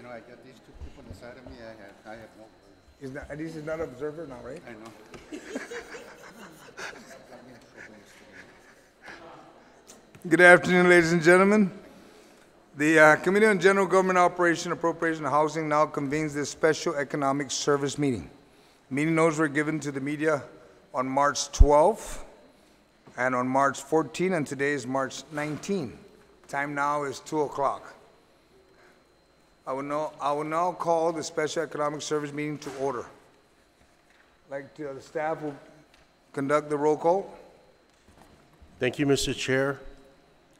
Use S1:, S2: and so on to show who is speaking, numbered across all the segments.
S1: know, I got these two people inside of me. I have no words.
S2: This is not observer now, right?
S1: I know.
S2: Good afternoon, ladies and gentlemen. The Committee on General Government Operation, Appropriation, and Housing now convenes this special economic service meeting. Meeting notes were given to the media on March 12 and on March 14, and today is March 19. Time now is 2 o'clock. I will now call the special economic service meeting to order. The staff will conduct the roll call.
S3: Thank you, Mr. Chair.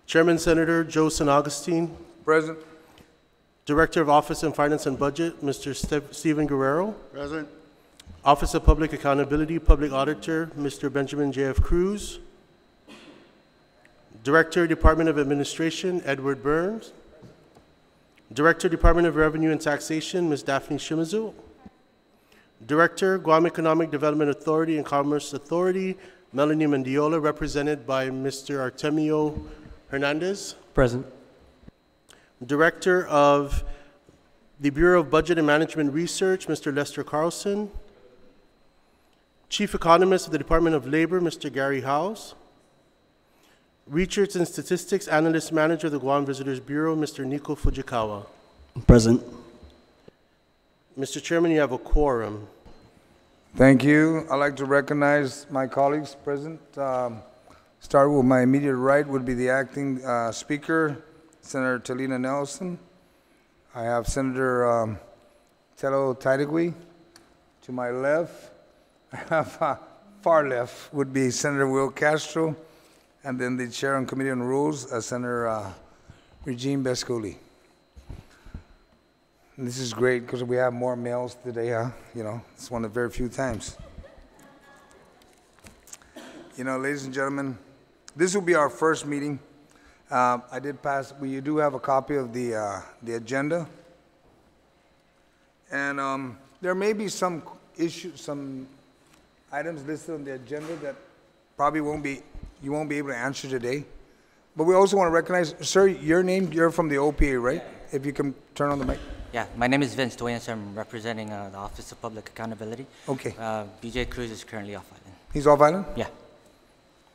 S3: Chairman Senator Joseph Agustin.
S2: Present.
S3: Director of Office of Finance and Budget, Mr. Stephen Guerrero.
S1: Present.
S3: Office of Public Accountability, Public Auditor, Mr. Benjamin J.F. Cruz. Director, Department of Administration, Edward Burns. Director, Department of Revenue and Taxation, Ms. Daphne Shimizu. Director, Guam Economic Development Authority and Commerce Authority, Melanie Mendiola, represented by Mr. Artemio Hernandez.
S4: Present.
S3: Director of the Bureau of Budget and Management Research, Mr. Lester Carlson. Chief Economist of the Department of Labor, Mr. Gary House. Research and Statistics Analyst Manager of the Guam Visitors Bureau, Mr. Nico Fujikawa.
S4: Present.
S3: Mr. Chairman, you have a quorum.
S2: Thank you. I'd like to recognize my colleagues present. Start with my immediate right would be the acting speaker, Senator Talina Nelson. I have Senator Telo Taidegui. To my left, I have far left would be Senator Will Castro, and then the Chair on Committee on Rules, Senator Regine Besculi. And this is great because we have more males today, huh? You know, it's one of the very few times. You know, ladies and gentlemen, this will be our first meeting. I did pass, we do have a copy of the agenda. And there may be some issues, some items listed on the agenda that probably you won't be able to answer today. But we also want to recognize, sir, your name, you're from the OPA, right? If you can turn on the mic.
S4: Yeah, my name is Vince Duenas. I'm representing the Office of Public Accountability.
S2: Okay.
S4: BJ Cruz is currently off island.
S2: He's off island?
S4: Yeah.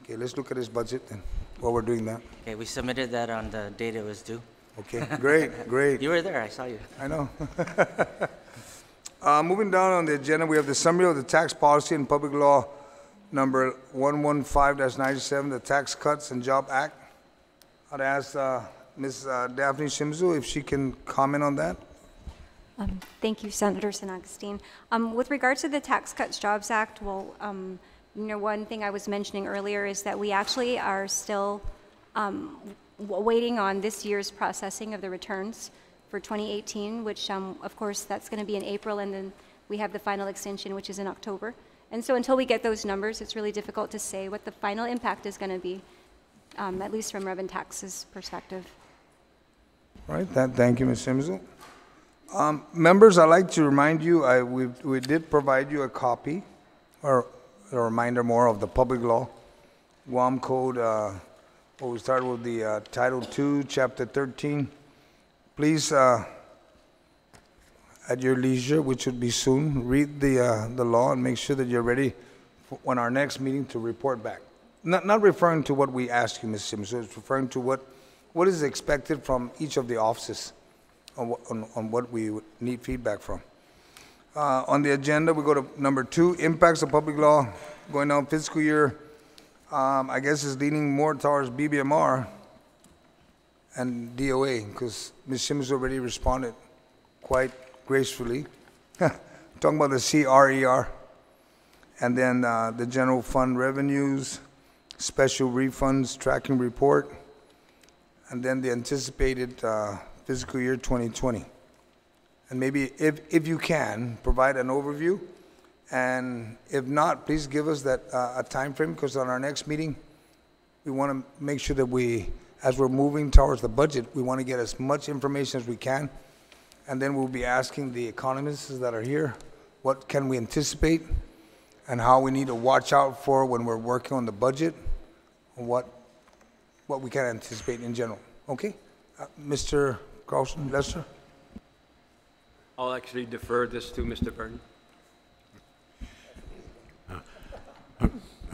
S2: Okay, let's look at his budget then while we're doing that.
S4: Okay, we submitted that on the date it was due.
S2: Okay, great, great.
S4: You were there, I saw you.
S2: I know. Moving down on the agenda, we have the summary of the tax policy and public law number 115-97, the Tax Cuts and Job Act. I'd ask Ms. Daphne Shimizu if she can comment on that.
S5: Thank you, Senator San Agustin. With regards to the Tax Cuts Jobs Act, well, you know, one thing I was mentioning earlier is that we actually are still waiting on this year's processing of the returns for 2018, which, of course, that's going to be in April, and then we have the final extension, which is in October. And so until we get those numbers, it's really difficult to say what the final impact is going to be, at least from Rev and Tax's perspective.
S2: All right, thank you, Ms. Shimizu. Members, I'd like to remind you, we did provide you a copy, or a reminder more of the public law, Guam Code, we started with the Title II, Chapter 13. Please, at your leisure, which would be soon, read the law and make sure that you're ready for on our next meeting to report back. Not referring to what we asked you, Ms. Shimizu, it's referring to what is expected from each of the offices on what we would need feedback from. On the agenda, we go to number 2, impacts of public law going on fiscal year. I guess is leaning more towards BBMR and DOA because Ms. Shimizu already responded quite gracefully, talking about the CRER, and then the general fund revenues, special refunds, tracking report, and then the anticipated fiscal year 2020. And maybe if you can, provide an overview, and if not, please give us that a time frame, because on our next meeting, we want to make sure that as we're moving towards the budget, we want to get as much information as we can, and then we'll be asking the economists that are here, what can we anticipate, and how we need to watch out for when we're working on the budget, and what we can anticipate in general. Okay? Mr. Carlson, Lester?
S6: I'll actually defer this to Mr. Byrne.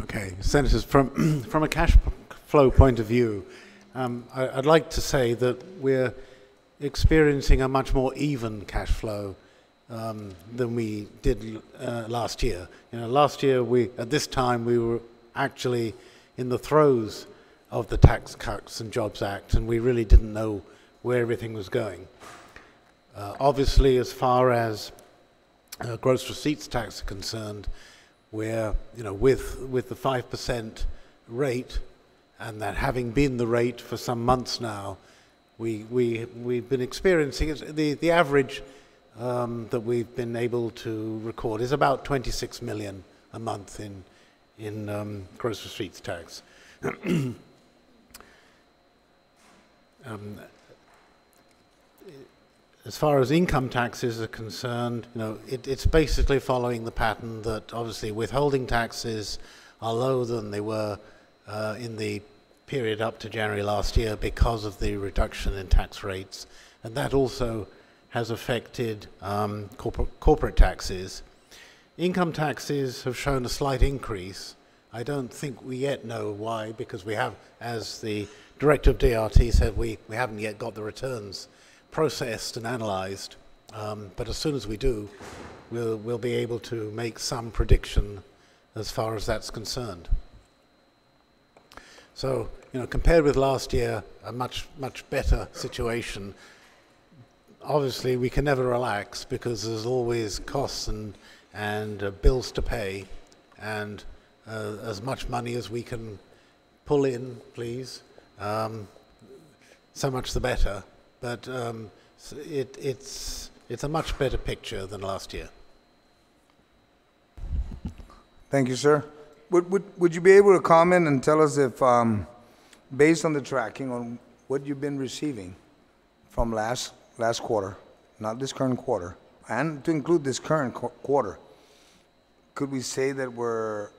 S7: Okay, Senators, from a cash flow point of view, I'd like to say that we're experiencing a much more even cash flow than we did last year. Last year, at this time, we were actually in the throes of the Tax Cuts and Jobs Act, and we really didn't know where everything was going. Obviously, as far as gross receipts tax are concerned, where, with the 5% rate, and that having been the rate for some months now, we've been experiencing it. The average that we've been able to record is about 26 million a month in gross receipts tax. As far as income taxes are concerned, it's basically following the pattern that obviously withholding taxes are lower than they were in the period up to January last year because of the reduction in tax rates, and that also has affected corporate taxes. Income taxes have shown a slight increase. I don't think we yet know why, because we have, as the Director of DRT said, we haven't yet got the returns processed and analyzed, but as soon as we do, we'll be able to make some prediction as far as that's concerned. So, compared with last year, a much better situation. Obviously, we can never relax because there's always costs and bills to pay, and as much money as we can pull in, please. So much the better. But it's a much better picture than last year.
S2: Thank you, sir. Would you be able to comment and tell us if, based on the tracking on what you've been receiving from last quarter, not this current quarter, and to include this current quarter, could we say that we're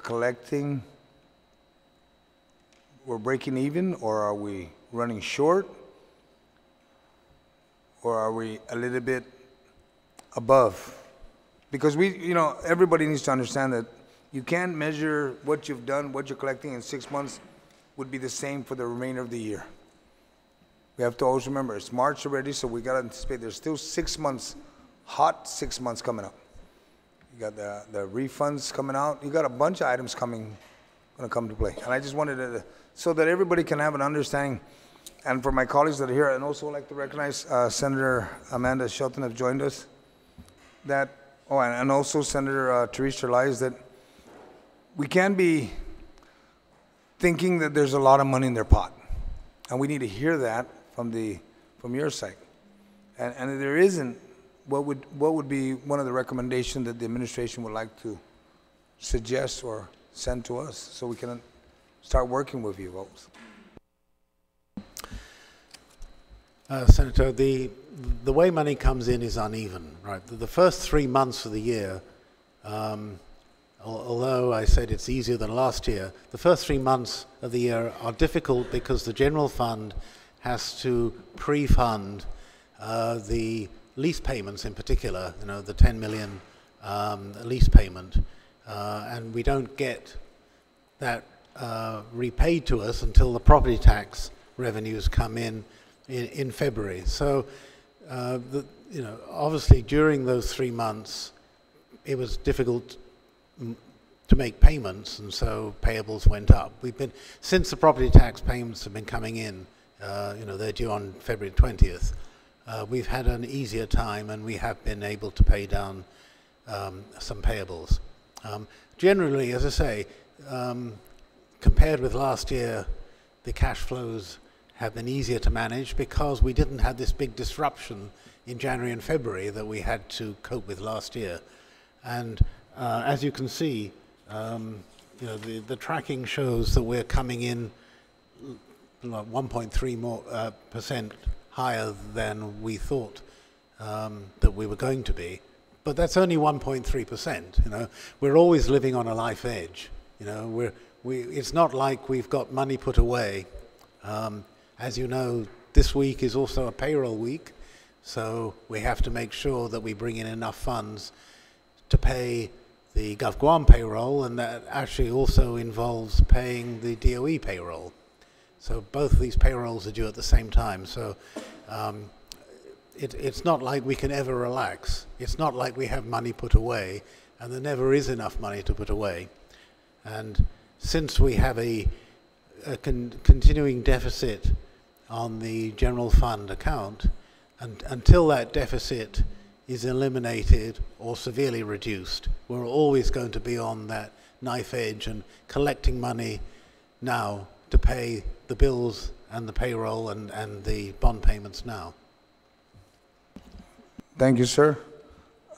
S2: collecting, we're breaking even, or are we running short? Or are we a little bit above? Because everybody needs to understand that you can't measure what you've done, what you're collecting in 6 months would be the same for the remainder of the year. We have to always remember, it's March already, so we got to anticipate there's still 6 months, hot 6 months coming up. You got the refunds coming out. You got a bunch of items going to come to play. And I just wanted to, so that everybody can have an understanding. And for my colleagues that are here, and also like to recognize Senator Amanda Shelton have joined us. And also Senator Teresa Elias, that we can't be thinking that there's a lot of money in their pot. And we need to hear that from your side. And if there isn't, what would be one of the recommendations that the administration would like to suggest or send to us so we can start working with you folks?
S7: Senator, the way money comes in is uneven, right? The first 3 months of the year, although I said it's easier than last year, the first 3 months of the year are difficult because the general fund has to pre-fund the lease payments in particular, the 10 million lease payment, and we don't get that repaid to us until the property tax revenues come in February. So, obviously during those 3 months, it was difficult to make payments, and so payables went up. Since the property tax payments have been coming in, they're due on February 20th, we've had an easier time, and we have been able to pay down some payables. Generally, as I say, compared with last year, the cash flows have been easier to manage because we didn't have this big disruption in January and February that we had to cope with last year. And as you can see, the tracking shows that we're coming in 1.3% higher than we thought that we were going to be. But that's only 1.3%. We're always living on a life edge. It's not like we've got money put away. As you know, this week is also a payroll week, So we have to make sure that we bring in enough funds to pay the GovGuam payroll, and that actually also involves paying the DOE payroll. So both of these payrolls are due at the same time. So it's not like we can ever relax. It's not like we have money put away, and there never is enough money to put away. And since we have a continuing deficit on the general fund account, and until that deficit is eliminated or severely reduced, we're always going to be on that knife edge and collecting money now to pay the bills and the payroll and the bond payments now.
S2: Thank you, sir.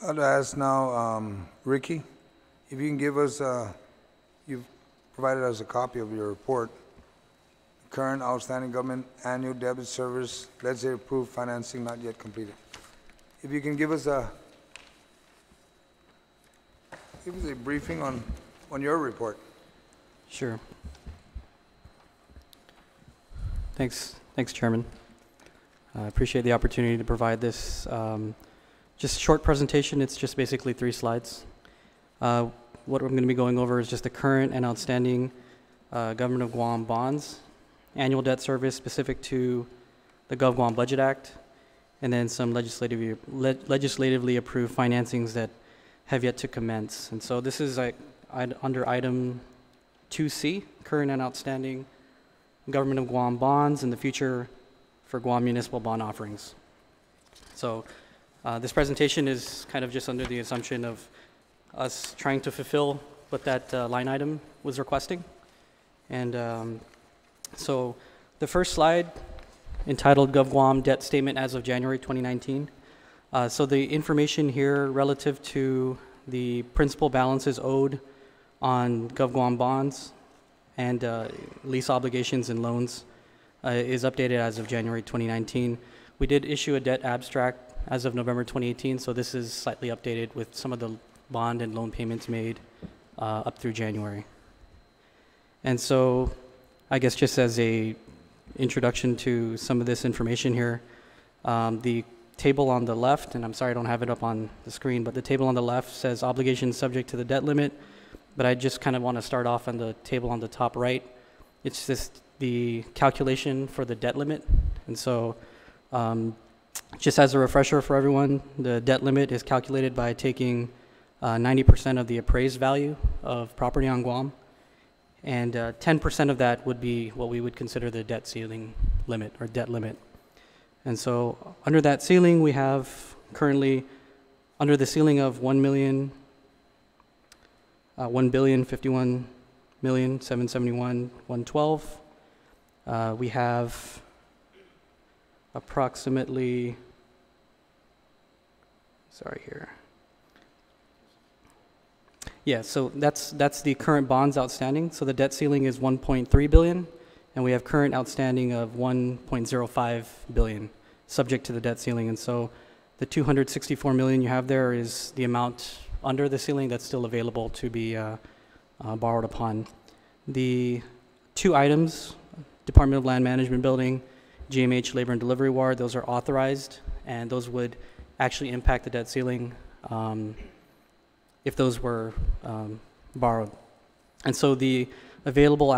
S2: I'd ask now, Ricky, if you can give us, you've provided us a copy of your report, current outstanding government annual debit service, legislative approved financing not yet completed. If you can give us a briefing on your report.
S8: Sure. Thanks, Chairman. I appreciate the opportunity to provide this just short presentation. It's just basically 3 slides. What I'm going to be going over is just the current and outstanding Government of Guam bonds, annual debt service specific to the GovGuam Budget Act, and then some legislatively approved financings that have yet to commence. And so this is under item 2C, current and outstanding Government of Guam bonds and the future for Guam municipal bond offerings. So this presentation is kind of just under the assumption of us trying to fulfill what that line item was requesting. And so the first slide, entitled GovGuam Debt Statement as of January 2019. So the information here relative to the principal balances owed on GovGuam bonds and lease obligations and loans is updated as of January 2019. We did issue a debt abstract as of November 2018, so this is slightly updated with some of the bond and loan payments made up through January. And so I guess just as a introduction to some of this information here, the table on the left, and I'm sorry I don't have it up on the screen, but the table on the left says obligations subject to the debt limit, but I just kind of want to start off on the table on the top right. It's just the calculation for the debt limit. And so just as a refresher for everyone, the debt limit is calculated by taking 90% of the appraised value of property on Guam, and 10% of that would be what we would consider the debt ceiling limit or debt limit. And so under that ceiling, we have currently under the ceiling of $1,051,771,112. We have approximately, sorry here. Yeah, so that's the current bonds outstanding. So the debt ceiling is 1.3 billion, and we have current outstanding of 1.05 billion, subject to the debt ceiling. And so the 264 million you have there is the amount under the ceiling that's still available to be borrowed upon. The 2 items, Department of Land Management Building, GMH Labor and Delivery Ward, those are authorized, and those would actually impact the debt ceiling if those were borrowed. And so the available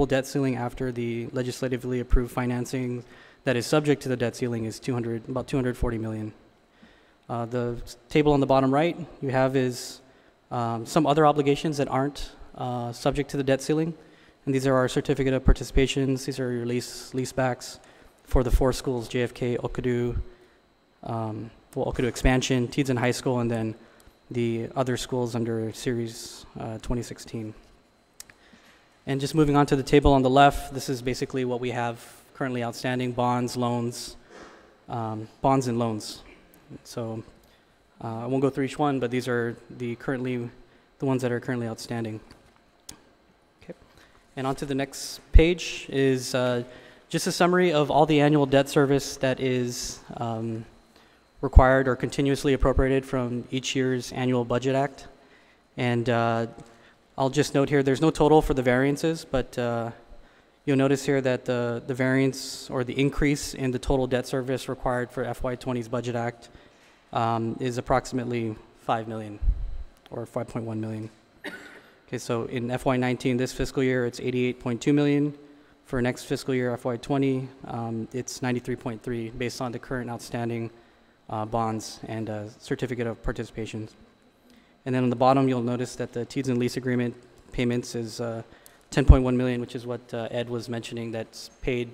S8: debt ceiling after the legislatively approved financing that is subject to the debt ceiling is about 240 million. The table on the bottom right you have is some other obligations that aren't subject to the debt ceiling. And these are our certificate of participations. These are your leasebacks for the 4 schools, JFK, Okadu, Okadu Expansion, Teedson High School, and then the other schools under Series 2016. And just moving on to the table on the left, this is basically what we have currently outstanding: bonds, loans, bonds and loans. So I won't go through each one, but these are the ones that are currently outstanding. Okay. And on to the next page is just a summary of all the annual debt service that is required or continuously appropriated from each year's annual budget act. And I'll just note here, there's no total for the variances, but You'll notice here that the variance or the increase in the total debt service required for FY20's Budget Act is approximately 5 million or 5.1 million. Okay, so in FY19, this fiscal year, it's 88.2 million. For next fiscal year, FY20, it's 93.3 based on the current outstanding bonds and certificate of participation. And then on the bottom, you'll notice that the T's and lease agreement payments is 10.1 million, which is what Ed was mentioning, that's paid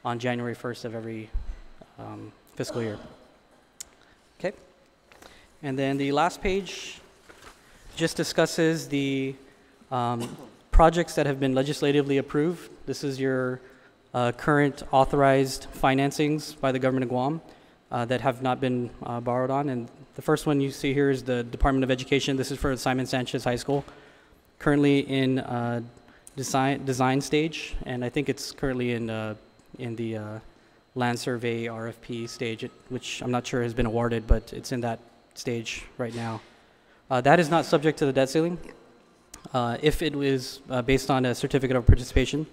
S8: on January 1st of every fiscal year. Okay. And then the last page just discusses the projects that have been legislatively approved. This is your current authorized financings by the government of Guam that have not been borrowed on. And the first one you see here is the Department of Education. This is for Simon Sanchez High School, currently in design stage, and I think it's currently in the land survey RFP stage, which I'm not sure has been awarded, but it's in that stage right now. That is not subject to the debt ceiling if it was based on a certificate of participation.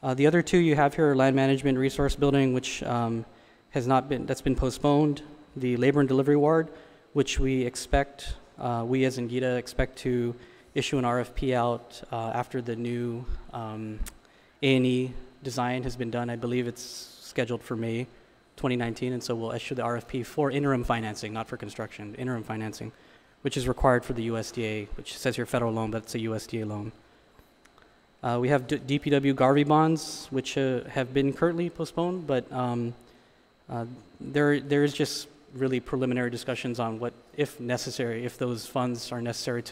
S8: The other two you have here are land management resource building, which that's been postponed. The labor and delivery ward, which we expect, we as Ngita expect to issue an RFP out after the new A&E design has been done. I believe it's scheduled for May 2019, and so we'll issue the RFP for interim financing, not for construction, interim financing, which is required for the USDA, which says here federal loan, but it's a USDA loan. We have DPW Garvey bonds, which have been currently postponed, but there is just really preliminary discussions on what, if necessary, if those funds are necessary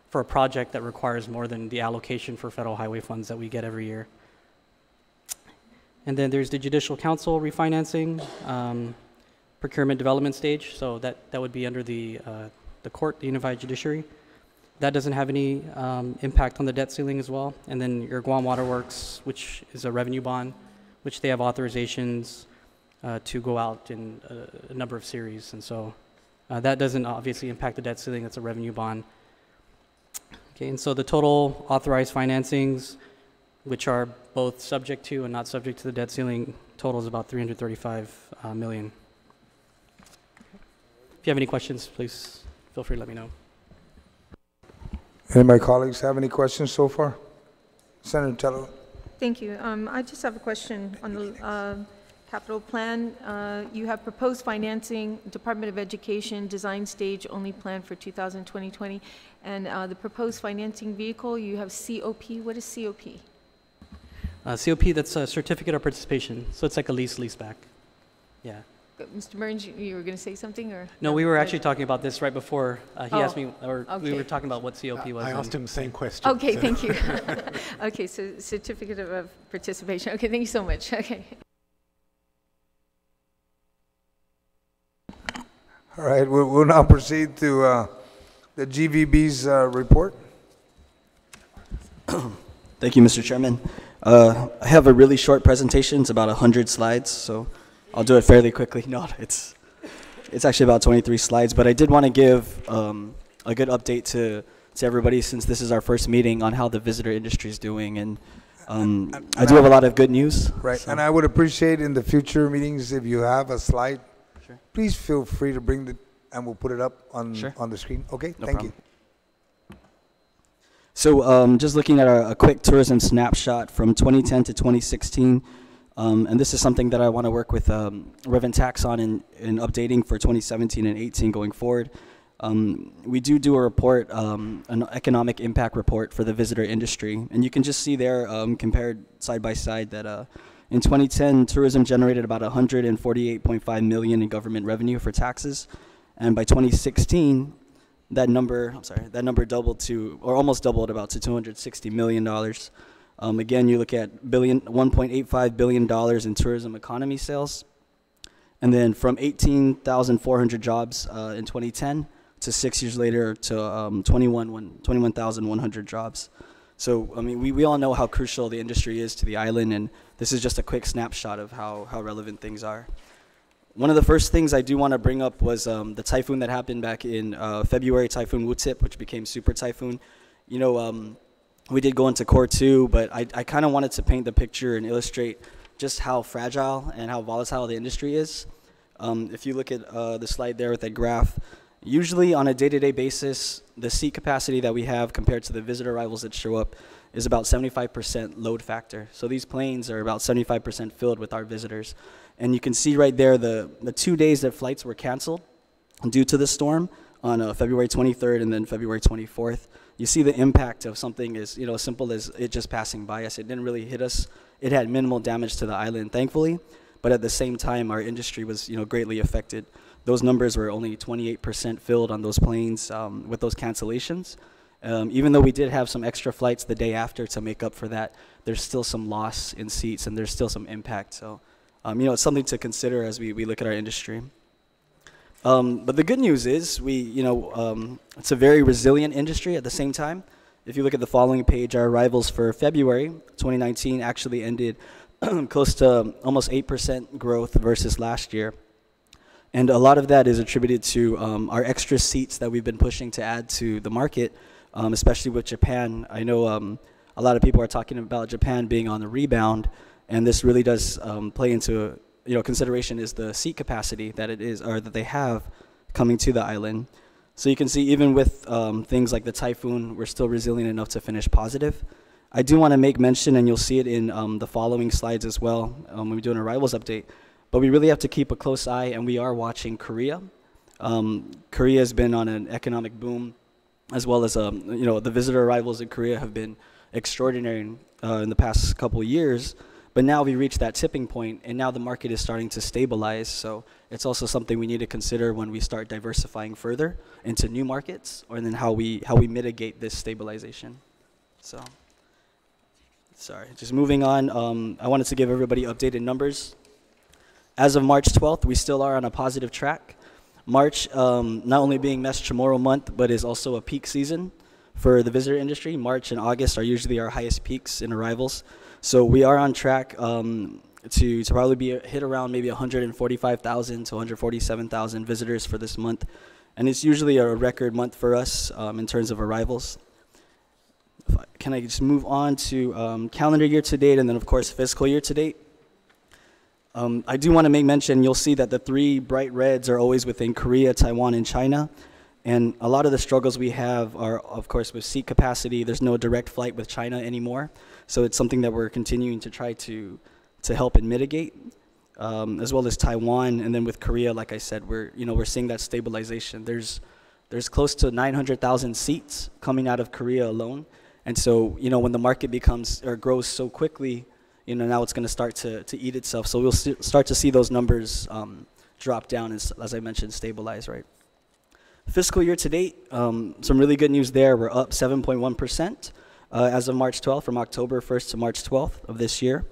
S8: for a project that requires more than the allocation for federal highway funds that we get every year. And then there's the Judicial Council refinancing, procurement development stage, so that would be under the court, the Unified Judiciary. That doesn't have any impact on the debt ceiling as well. And then your Guam Water Works, which is a revenue bond, which they have authorizations to go out in a number of series. And so that doesn't obviously impact the debt ceiling, it's a revenue bond. Okay, and so the total authorized financings, which are both subject to and not subject to the debt ceiling, totals about 335 million. If you have any questions, please feel free to let me know.
S2: Any of my colleagues have any questions so far? Senator Tello.
S9: Thank you. I just have a question on the capital plan. You have proposed financing, Department of Education, design stage only plan for 2020, and the proposed financing vehicle, you have COP. What is COP?
S8: COP, that's a certificate of participation, so it's like a leaseback. Yeah.
S9: Mr. Burns, you were going to say something, or?
S8: No, we were actually talking about this right before he asked me, or
S9: okay.
S8: we were talking about what COP was.
S7: I asked him the same question.
S9: Okay,
S7: so.
S9: thank you. Okay, so certificate of participation. Okay, thank you so much. Okay.
S2: All right, we'll now proceed to the GVB's report.
S10: Thank you, Mr. Chairman. I have a really short presentation. It's about 100 slides, so I'll do it fairly quickly. No, it's actually about 23 slides, but I did want to give a good update to everybody, since this is our first meeting, on how the visitor industry is doing, and I do have a lot of good news.
S2: Right,
S10: so.
S2: and I would appreciate in the future meetings if you have a slide,
S10: Sure.
S2: please feel free to bring it, and we'll put it up on
S10: Sure.
S2: on the screen. Okay,
S10: No
S2: thank
S10: problem.
S2: you.
S10: So just looking at a quick tourism snapshot from 2010 to 2016, and this is something that I want to work with Reverend Tax on in updating for 2017 and 18 going forward. We do a report, an economic impact report for the visitor industry, and you can just see there compared side by side that in 2010, tourism generated about 148.5 million in government revenue for taxes, and by 2016, that number doubled to, or almost doubled about to $260 million. Again, you look at $1.85 billion in tourism economy sales, and then from 18,400 jobs in 2010 to 6 years later to 21,100 jobs. So, I mean, we all know how crucial the industry is to the island, and this is just a quick snapshot of how relevant things are. One of the first things I do want to bring up was the typhoon that happened back in February, Typhoon Wutip, which became Super Typhoon. You know, we did go into core 2, but I kind of wanted to paint the picture and illustrate just how fragile and how volatile the industry is. If you look at the slide there with that graph, usually on a day-to-day basis, the seat capacity that we have compared to the visitor arrivals that show up is about 75% load factor. So these planes are about 75% filled with our visitors. And you can see right there the 2 days that flights were canceled due to the storm on February 23rd and then February 24th. You see the impact of something as simple as it just passing by us. It didn't really hit us. It had minimal damage to the island, thankfully. But at the same time, our industry was greatly affected. Those numbers were only 28% filled on those planes with those cancellations. Even though we did have some extra flights the day after to make up for that, there's still some loss in seats and there's still some impact. So, it's something to consider as we look at our industry. But the good news is it's a very resilient industry at the same time. If you look at the following page, our arrivals for February 2019 actually ended close to almost 8% growth versus last year. And a lot of that is attributed to our extra seats that we've been pushing to add to the market, especially with Japan. I know a lot of people are talking about Japan being on the rebound, and this really does play into consideration is the seat capacity that it is, or that they have coming to the island. So you can see even with things like the typhoon, we're still resilient enough to finish positive. I do want to make mention, and you'll see it in the following slides as well when we do an arrivals update, but we really have to keep a close eye, and we are watching Korea. Korea has been on an economic boom, as well as the visitor arrivals in Korea have been extraordinary in the past couple of years. But now we reached that tipping point, and now the market is starting to stabilize. So it's also something we need to consider when we start diversifying further into new markets, or then how we mitigate this stabilization. So, sorry, just moving on. I wanted to give everybody updated numbers. As of March 12th, we still are on a positive track. March, not only being Mes Chamorro month, but is also a peak season for the visitor industry. March and August are usually our highest peaks in arrivals. So we are on track to probably hit around maybe 145,000 to 147,000 visitors for this month. And it's usually a record month for us in terms of arrivals. Can I just move on to calendar year to date, and then of course fiscal year to date? I do want to make mention, you'll see that the 3 bright reds are always within Korea, Taiwan, and China. And a lot of the struggles we have are, of course, with seat capacity. There's no direct flight with China anymore. So it's something that we're continuing to try to help and mitigate, as well as Taiwan. And then with Korea, like I said, we're seeing that stabilization. There's close to 900,000 seats coming out of Korea alone. And so, when the market grows so quickly, now it's going to start to eat itself. So we'll start to see those numbers drop down and, as I mentioned, stabilize, right? Fiscal year to date, some really good news there. We're up 7.1% as of March 12th, from October 1st to March 12th of this year.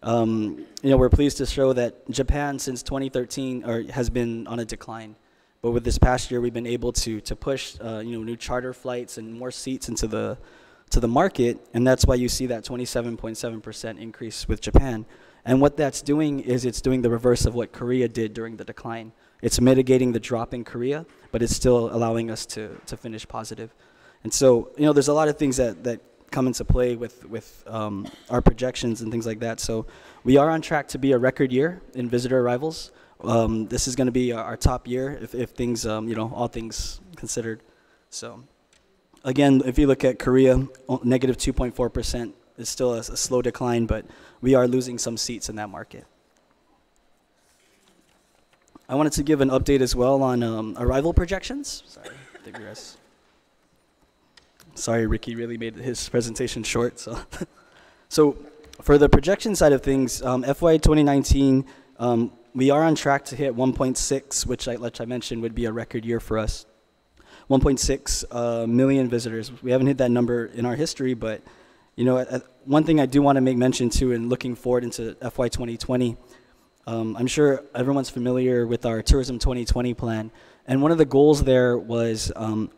S10: We're pleased to show that Japan since 2013 has been on a decline. But with this past year, we've been able to push new charter flights and more seats into the market, and that's why you see that 27.7% increase with Japan. And what that's doing is it's doing the reverse of what Korea did during the decline. It's mitigating the drop in Korea, but it's still allowing us to finish positive. And so, there's a lot of things that come into play with our projections and things like that. So we are on track to be a record year in visitor arrivals. This is going to be our top year if things, all things considered. So again, if you look at Korea, negative 2.4% is still a slow decline, but we are losing some seats in that market. I wanted to give an update as well on arrival projections. Sorry, digress. Sorry, Ricky really made his presentation short. So for the projection side of things, FY 2019, we are on track to hit 1.6, which I mentioned would be a record year for us. 1.6 million visitors. We haven't hit that number in our history, but one thing I do want to make mention to, and looking forward into FY 2020, I'm sure everyone's familiar with our Tourism 2020 plan. And one of the goals there was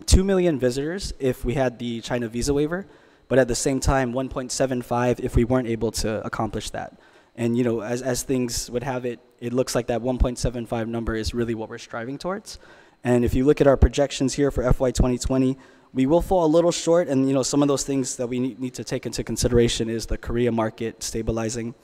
S10: 2 million visitors if we had the China visa waiver, but at the same time, 1.75 if we weren't able to accomplish that. And as things would have it, it looks like that 1.75 number is really what we're striving towards. And if you look at our projections here for FY 2020, We will fall a little short, and some of those things that we need to take into consideration is the Korea market stabilizing.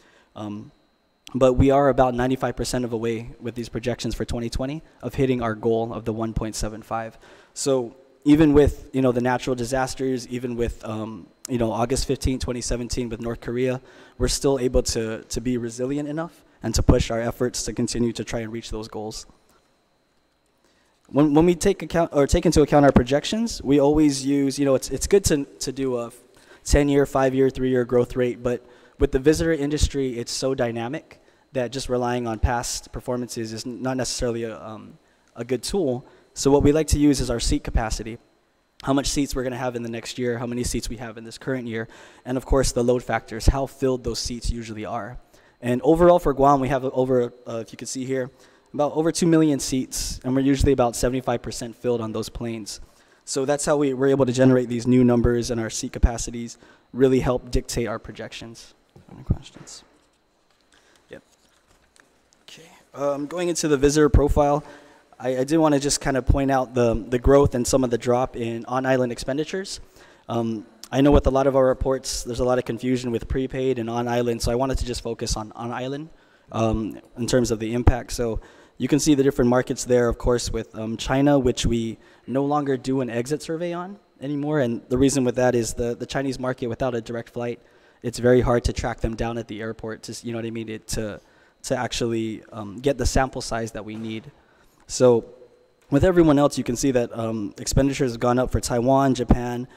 S10: But we are about 95% of the way with these projections for 2020 of hitting our goal of the 1.75. So even with the natural disasters, even with August 15, 2017 with North Korea, we're still able to be resilient enough and to push our efforts to continue to try and reach those goals. When we take into account our projections, we always use, it's good to do a 10-year, 5-year, 3-year growth rate, but with the visitor industry, it's so dynamic that just relying on past performances is not necessarily a good tool. So what we like to use is our seat capacity. How much seats we're going to have in the next year, how many seats we have in this current year, and of course the load factors, how filled those seats usually are. And overall for Guam, we have over, if you can see here, about over 2 million seats, and we're usually about 75% filled on those planes. So that's how we're able to generate these new numbers, and our seat capacities really help dictate our projections. Any questions? Yep. Okay. Going into the visitor profile, I do want to just kind of point out the growth and some of the drop in on-island expenditures. I know with a lot of our reports, there's a lot of confusion with prepaid and on-island, so I wanted to just focus on on-island in terms of the impact. So you can see the different markets there, of course, with China, which we no longer do an exit survey on anymore. And the reason with that is the Chinese market, without a direct flight, it's very hard to track them down at the airport to actually get the sample size that we need. So with everyone else, you can see that expenditures have gone up for Taiwan, Japan.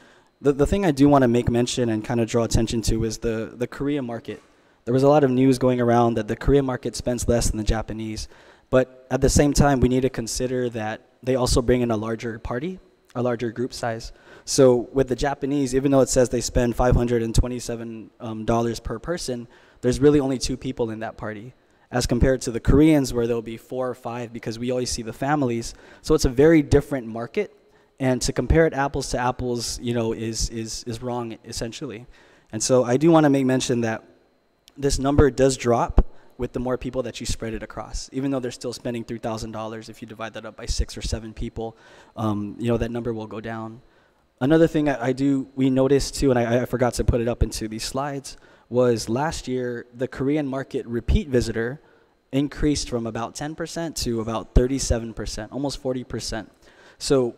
S10: The thing I do want to make mention and kind of draw attention to is the Korea market. There was a lot of news going around that the Korea market spends less than the Japanese. But at the same time, we need to consider that they also bring in a larger party, a larger group size. So with the Japanese, even though it says they spend $527 per person, there's really only 2 people in that party, as compared to the Koreans where there'll be 4 or 5 because we always see the families. So it's a very different market, and to compare it apples to apples, is wrong essentially. And so I do want to make mention that this number does drop with the more people that you spread it across. Even though they're still spending $3,000, if you divide that up by 6 or 7 people, that number will go down. Another thing we noticed too, and I forgot to put it up into these slides, was last year the Korean market repeat visitor increased from about 10% to about 37%, almost 40%. So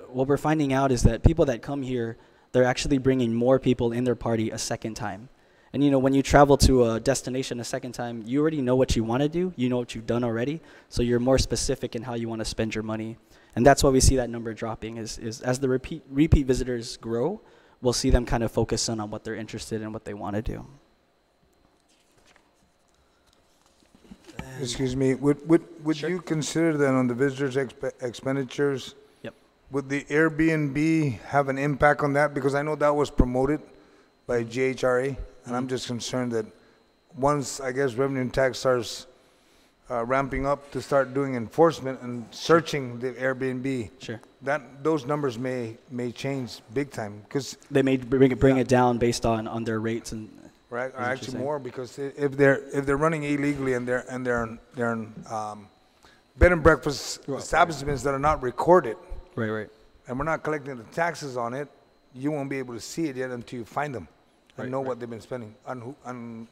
S10: what we're finding out is that people that come here, they're actually bringing more people in their party a second time. And when you travel to a destination a second time, you already know what you want to do. You know what you've done already. So you're more specific in how you want to spend your money. And that's why we see that number dropping is as the repeat visitors grow, we'll see them kind of focus on what they're interested in, what they want to do.
S2: Excuse me, would
S10: Sure.
S2: you consider that on the visitors' expenditures,
S10: Yep.
S2: would the Airbnb have an impact on that? Because I know that was promoted by GHRA, and I'm just concerned that once, I guess, revenue and tax starts ramping up to start doing enforcement and searching the Airbnb,
S10: Sure.
S2: those numbers may change big time, because
S10: They may bring it down based on their rates and.
S2: right, or
S10: what you're
S2: actually
S10: saying.
S2: more, because if they're running illegally and they're in bed and breakfast establishments that are not recorded,
S10: Right.
S2: and we're not collecting the taxes on it, you won't be able to see it yet until you find them and know what they've been spending on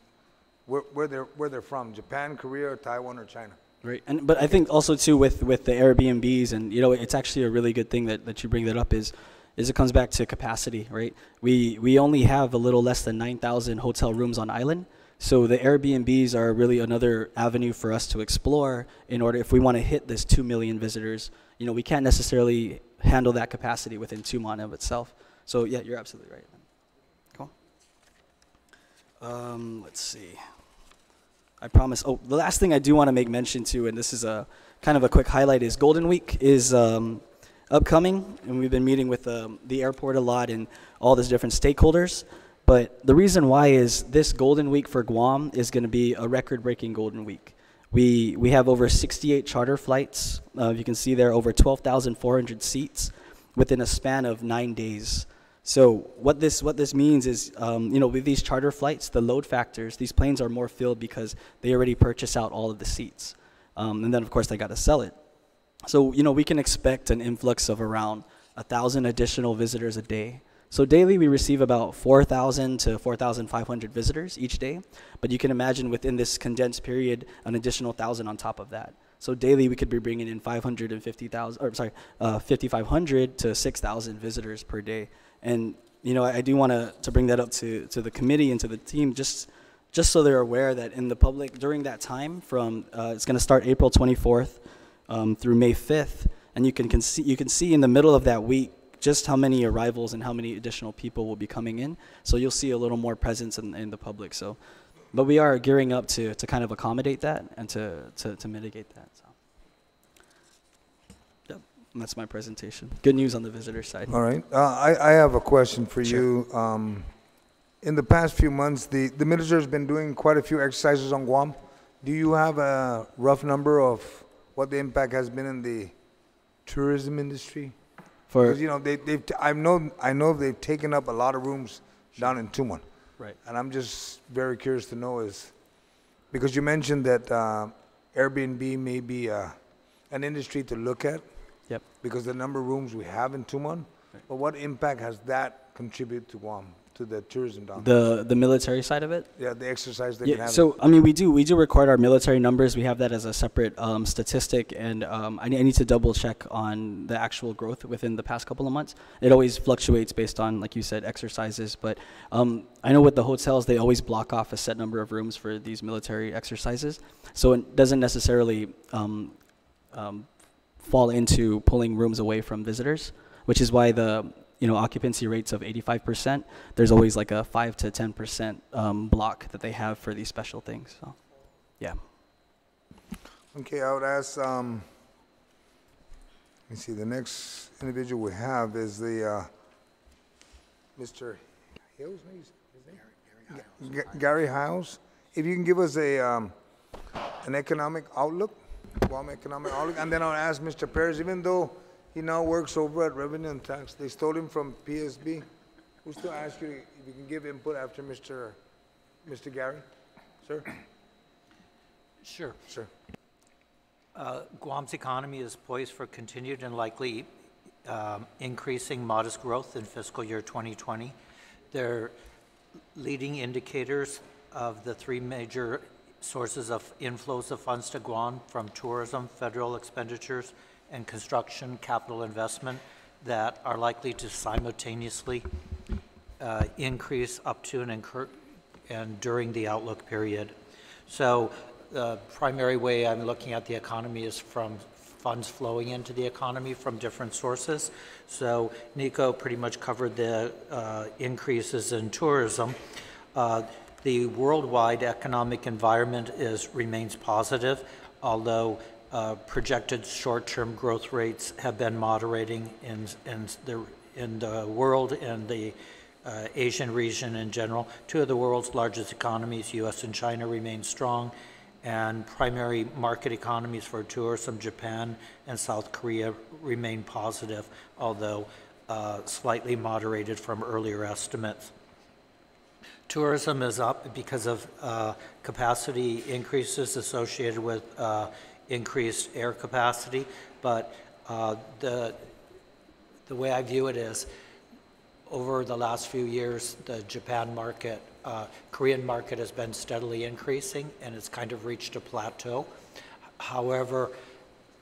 S2: where they're from, Japan, Korea, or Taiwan, or China.
S10: Right, but I think also too with the Airbnbs, and it's actually a really good thing that you bring that up is it comes back to capacity, right? We only have a little less than 9,000 hotel rooms on island, so the Airbnbs are really another avenue for us to explore in order, if we want to hit this 2 million visitors, we can't necessarily handle that capacity within 2 months of itself. So yeah, you're absolutely right. Cool. Let's see. I promise. Oh, the last thing I do want to make mention to, and this is a kind of a quick highlight, is Golden Week is upcoming, and we've been meeting with the airport a lot and all these different stakeholders. But the reason why is this Golden Week for Guam is going to be a record-breaking Golden Week. We have over 68 charter flights. You can see there over 12,400 seats within a span of 9 days. So what this means is, with these charter flights, the load factors, these planes are more filled because they already purchase out all of the seats. And then, of course, they got to sell it. So, we can expect an influx of around 1,000 additional visitors a day. So daily we receive about 4,000 to 4,500 visitors each day, but you can imagine within this condensed period an additional 1,000 on top of that. So daily we could be bringing in 5,500 to 6,000 visitors per day. And you know, I do want to bring that up to the committee and to the team, just so they're aware that in the public during that time, from it's going to start April 24th through May 5th, and you can see in the middle of that week just how many arrivals and how many additional people will be coming in. So you'll see a little more presence in the public. So, but we are gearing up to kind of accommodate that and to mitigate that. So, yep, and that's my presentation. Good news on the visitor side.
S2: All right. I have a question for you. In the past few months, the minister has been doing quite a few exercises on Guam. Do you have a rough number of what the impact has been in the tourism industry? Because, you know, I know they've taken up a lot of rooms down in Tumon.
S10: Right.
S2: And I'm just very curious to know is, because you mentioned that Airbnb may be an industry to look at.
S10: Yep.
S2: Because the number of rooms we have in Tumon. Right. But what impact has that contributed to Guam, to the tourism down there?
S10: The military side of it?
S2: Yeah, the exercise they've
S10: Yeah,
S2: been having.
S10: so I mean, we do record our military numbers. We have that as a separate statistic, and I need to double check on the actual growth within the past couple of months. It always fluctuates based on, like you said, exercises. But I know with the hotels, they always block off a set number of rooms for these military exercises. So it doesn't necessarily fall into pulling rooms away from visitors, which is why the occupancy rates of 85%, there's always like a 5 to 10% block that they have for these special things. So, yeah.
S2: Okay, I would ask, let me see, the next individual we have is the, Mr. Hills, Gary Hiles. If you can give us an economic outlook, Guam economic outlook, and then I'll ask Mr. Perez, even though he now works over at Revenue and Tax. They stole him from PSB. We'll still ask you if you can give input after Mr. Gary. Sir?
S11: Sure.
S2: Sir.
S11: Guam's economy is poised for continued and likely increasing modest growth in fiscal year 2020. Their leading indicators of the three major sources of inflows of funds to Guam from tourism, federal expenditures, and construction capital investment that are likely to simultaneously increase up to and during the outlook period. So the primary way I'm looking at the economy is from funds flowing into the economy from different sources. So Nico pretty much covered the increases in tourism. The worldwide economic environment remains positive, although projected short-term growth rates have been moderating in the world and the Asian region in general. Two of the world's largest economies, U.S. and China, remain strong, and primary market economies for tourism, Japan and South Korea, remain positive, although slightly moderated from earlier estimates. Tourism is up because of capacity increases associated with increased air capacity, but the way I view it is, over the last few years, the Japan market, Korean market has been steadily increasing, and it's kind of reached a plateau. However,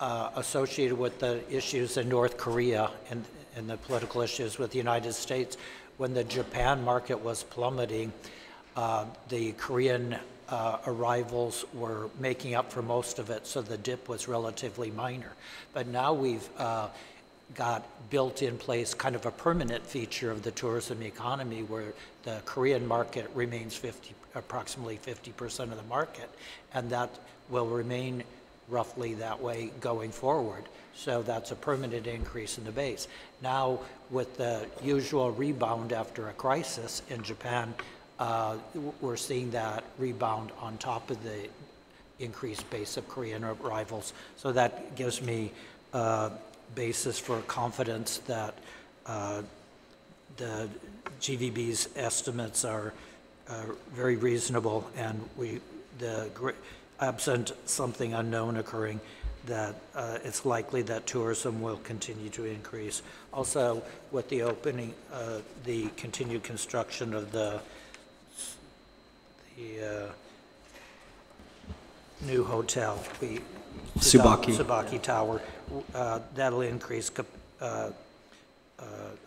S11: associated with the issues in North Korea and the political issues with the United States, when the Japan market was plummeting, the Korean arrivals were making up for most of it, so the dip was relatively minor. But now we've got built in place kind of a permanent feature of the tourism economy where the Korean market remains approximately 50% of the market, and that will remain roughly that way going forward. So that's a permanent increase in the base. Now, with the usual rebound after a crisis in Japan, we're seeing that rebound on top of the increased base of Korean arrivals. So that gives me basis for confidence that the GVB's estimates are very reasonable, and absent something unknown occurring, that it's likely that tourism will continue to increase. Also, with the opening, the continued construction of the new hotel, Tsubaki Tower, that'll increase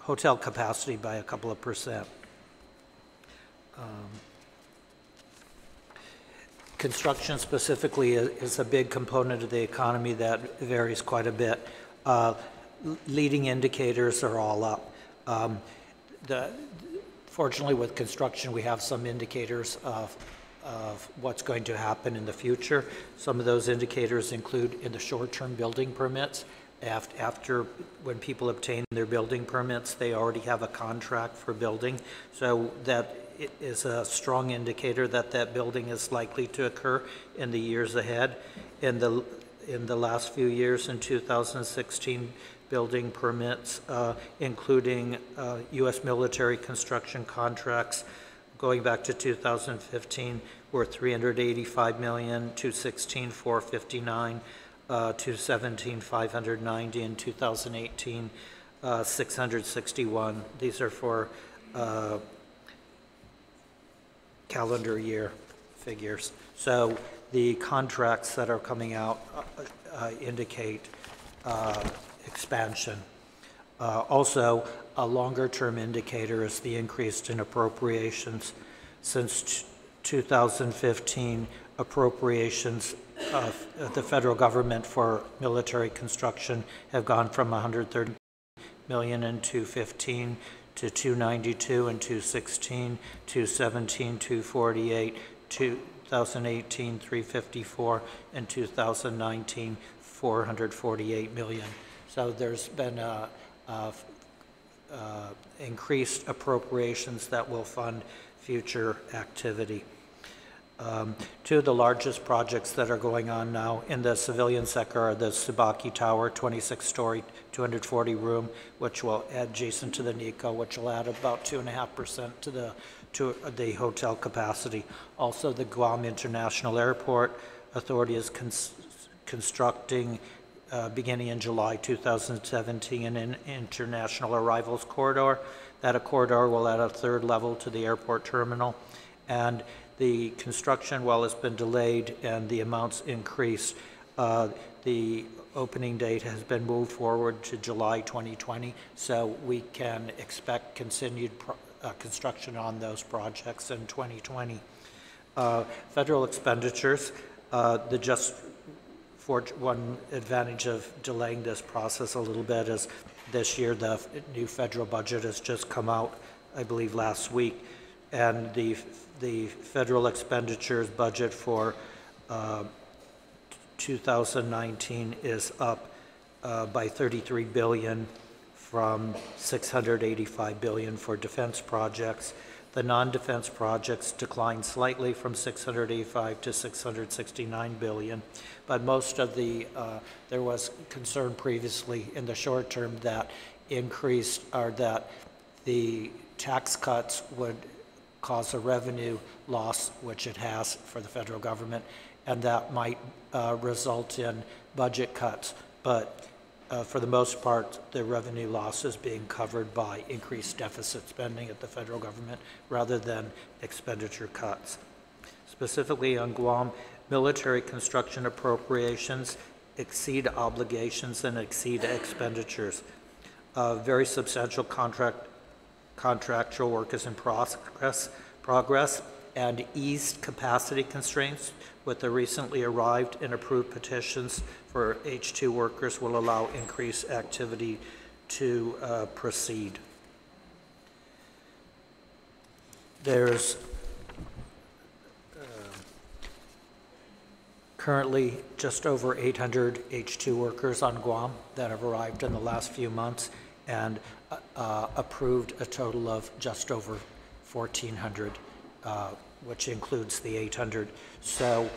S11: hotel capacity by a couple of percent. Construction specifically is a big component of the economy that varies quite a bit. Leading indicators are all up. Fortunately, with construction, we have some indicators of what's going to happen in the future. Some of those indicators include in the short-term building permits. After when people obtain their building permits, they already have a contract for building. So that is a strong indicator that that building is likely to occur in the years ahead. In the last few years, in 2016, building permits, including U.S. military construction contracts, going back to 2015, were $385 million, 2016, $459, 2017, $590, and 2018, $661. These are for calendar year figures. So the contracts that are coming out indicate expansion. Also, a longer-term indicator is the increase in appropriations. Since 2015, appropriations of the federal government for military construction have gone from $130 million in 2015 to 292 in 2016, 2017, 248, 2018, 354, and 2019, 448 million. So there's been increased appropriations that will fund future activity. Two of the largest projects that are going on now in the civilian sector are the Tsubaki Tower, 26-story, 240-room, which will add adjacent to the NICO, which will add about 2.5% to the hotel capacity. Also, the Guam International Airport Authority is constructing, beginning in July 2017, an international arrivals corridor. That corridor will add a third level to the airport terminal, and the construction, while it's been delayed and the amounts increased, the opening date has been moved forward to July 2020, so we can expect continued construction on those projects in 2020. Federal expenditures, one advantage of delaying this process a little bit is this year the new federal budget has just come out, I believe last week, and the federal expenditures budget for 2019 is up by $33 billion from $685 billion for defense projects. The non-defense projects declined slightly from $685 to $669 billion, but most of the, there was concern previously in the short term that increased, or that the tax cuts would cause a revenue loss, which it has for the federal government, and that might result in budget cuts. But for the most part, the revenue loss is being covered by increased deficit spending at the federal government rather than expenditure cuts. Specifically on Guam, military construction appropriations exceed obligations and exceed expenditures. Very substantial contractual work is in progress and eased capacity constraints with the recently arrived and approved petitions for H-2 workers will allow increased activity to proceed. There's currently just over 800 H-2 workers on Guam that have arrived in the last few months, and approved a total of just over 1,400, which includes the 800. So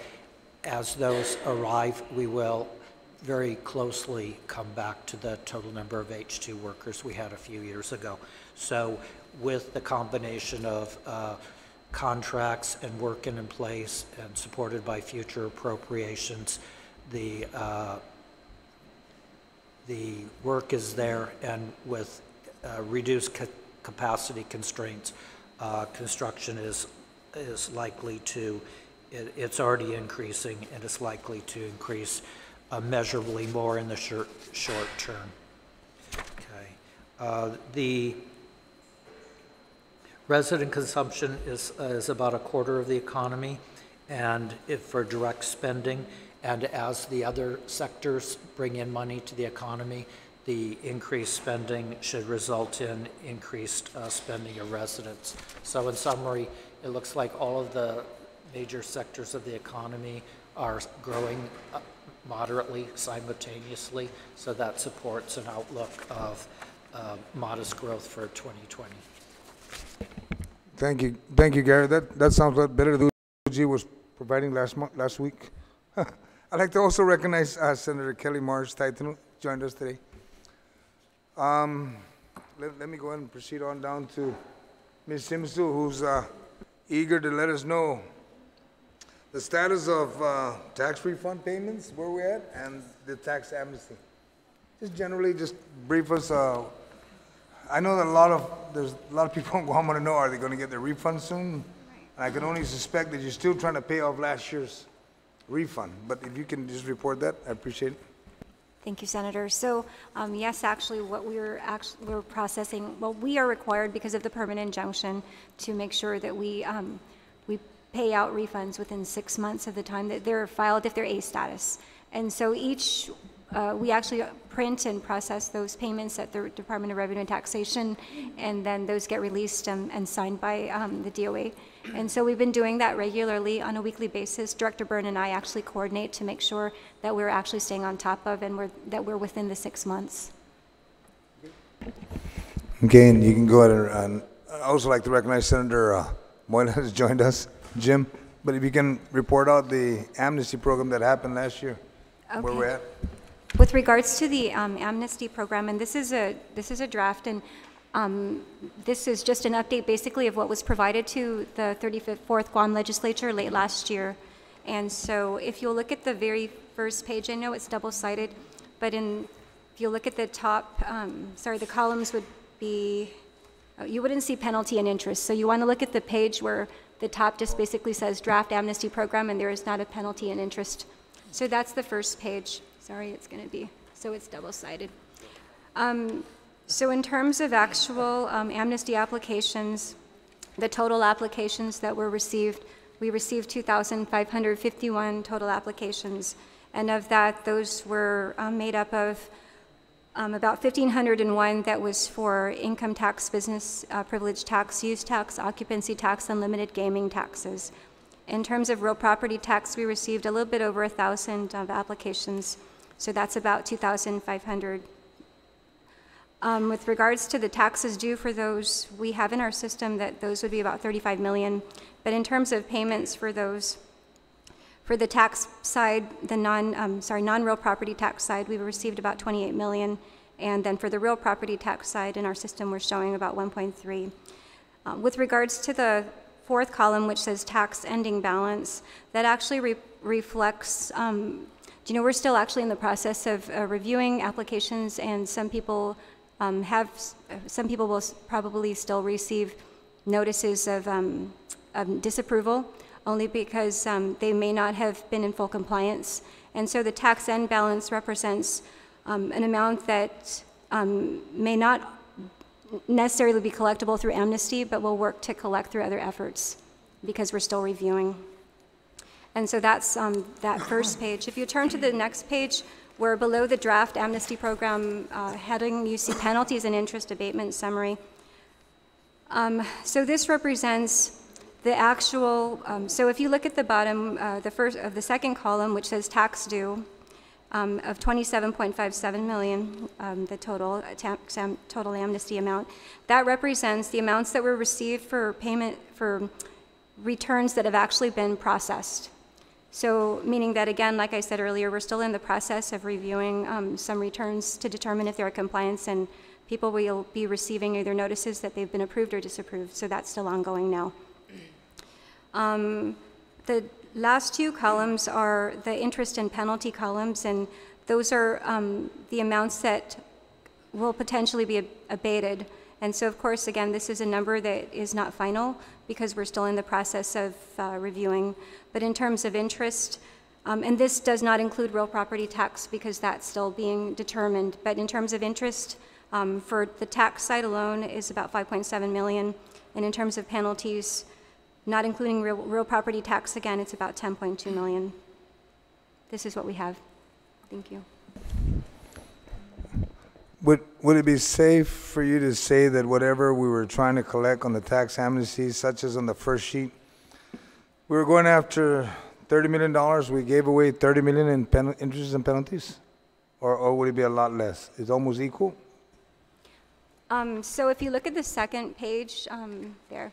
S11: as those arrive, we will very closely come back to the total number of H-2 workers we had a few years ago. So with the combination of contracts and work in place and supported by future appropriations, the the work is there, and with reduced capacity constraints, construction is likely to, it's already increasing, and it's likely to increase measurably more in the short term. Okay. The resident consumption is about a quarter of the economy, and if for direct spending, and as the other sectors bring in money to the economy, the increased spending should result in increased spending of residents. So in summary, it looks like all of the major sectors of the economy are growing moderately simultaneously, so that supports an outlook of modest growth for 2020.
S2: Thank you, Gary. That sounds a lot better than Uji was providing last week. I'd like to also recognize Senator Kelly Marsh Titan, joined us today. Let me go ahead and proceed on down to Ms. Simsu, who's eager to let us know the status of tax refund payments, where we're at, and the tax amnesty. Just generally, just brief us. I know that there's a lot of people in Guam want to know, are they going to get their refund soon? I can only suspect that you're still trying to pay off last year's refund, but if you can just report that, I appreciate it.
S5: Thank you, Senator. So, yes, actually, what we're processing, well, we are required because of the permanent injunction to make sure that we pay out refunds within 6 months of the time that they're filed if they're A status. And so we actually print and process those payments at the Department of Revenue and Taxation, and then those get released and signed by the DOA. And so we've been doing that regularly on a weekly basis. Director Byrne and I actually coordinate to make sure that we're actually staying on top of and that we're within the 6 months.
S2: Okay, and you can go ahead and I'd also like to recognize Senator Moylan has joined us, Jim. But if you can report out the amnesty program that happened last year, where we're at.
S5: With regards to the amnesty program, and this is a draft, and this is just an update basically of what was provided to the 34th Guam Legislature late last year. And so if you'll look at the very first page, I know it's double-sided, but if you look at the top, the columns would be, you wouldn't see penalty and interest. So you want to look at the page where the top just basically says draft amnesty program, and there is not a penalty and interest. So that's the first page. Sorry, it's going to be, so it's double-sided. So in terms of actual amnesty applications, the total applications that were received, we received 2,551 total applications. And of that, those were made up of about 1,501 that was for income tax, business privilege tax, use tax, occupancy tax, and limited gaming taxes. In terms of real property tax, we received a little bit over 1,000 applications. So that's about 2,500. With regards to the taxes due for those, we have in our system that those would be about 35 million. But in terms of payments for those, for the tax side, the non-real property tax side, we received about 28 million. And then for the real property tax side in our system, we're showing about 1.3. With regards to the fourth column, which says tax ending balance, that actually reflects, we're still actually in the process of reviewing applications, and some people will probably still receive notices of disapproval, only because they may not have been in full compliance. And so the tax end balance represents an amount that may not necessarily be collectible through amnesty, but we'll work to collect through other efforts because we're still reviewing. And so that's that first page. If you turn to the next page, where below the draft amnesty program heading, you see penalties and interest abatement summary. So this represents the actual, so if you look at the bottom, the second column, which says tax due, of 27.57 million, the total amnesty amount, that represents the amounts that were received for payment for returns that have actually been processed. So meaning that, again, like I said earlier, we're still in the process of reviewing some returns to determine if they're in compliance, and people will be receiving either notices that they've been approved or disapproved, so that's still ongoing now. The last two columns are the interest and penalty columns, and those are the amounts that will potentially be abated. And so, of course, again, this is a number that is not final because we're still in the process of reviewing. But in terms of interest, and this does not include real property tax because that's still being determined. But in terms of interest, for the tax side alone is about 5.7 million. And in terms of penalties, not including real property tax, again, it's about 10.2 million. This is what we have. Thank you.
S2: Would it be safe for you to say that whatever we were trying to collect on the tax amnesties, such as on the first sheet, we were going after $30 million, we gave away $30 million in interest and penalties? Or would it be a lot less? It's almost equal?
S5: So if you look at the second page there,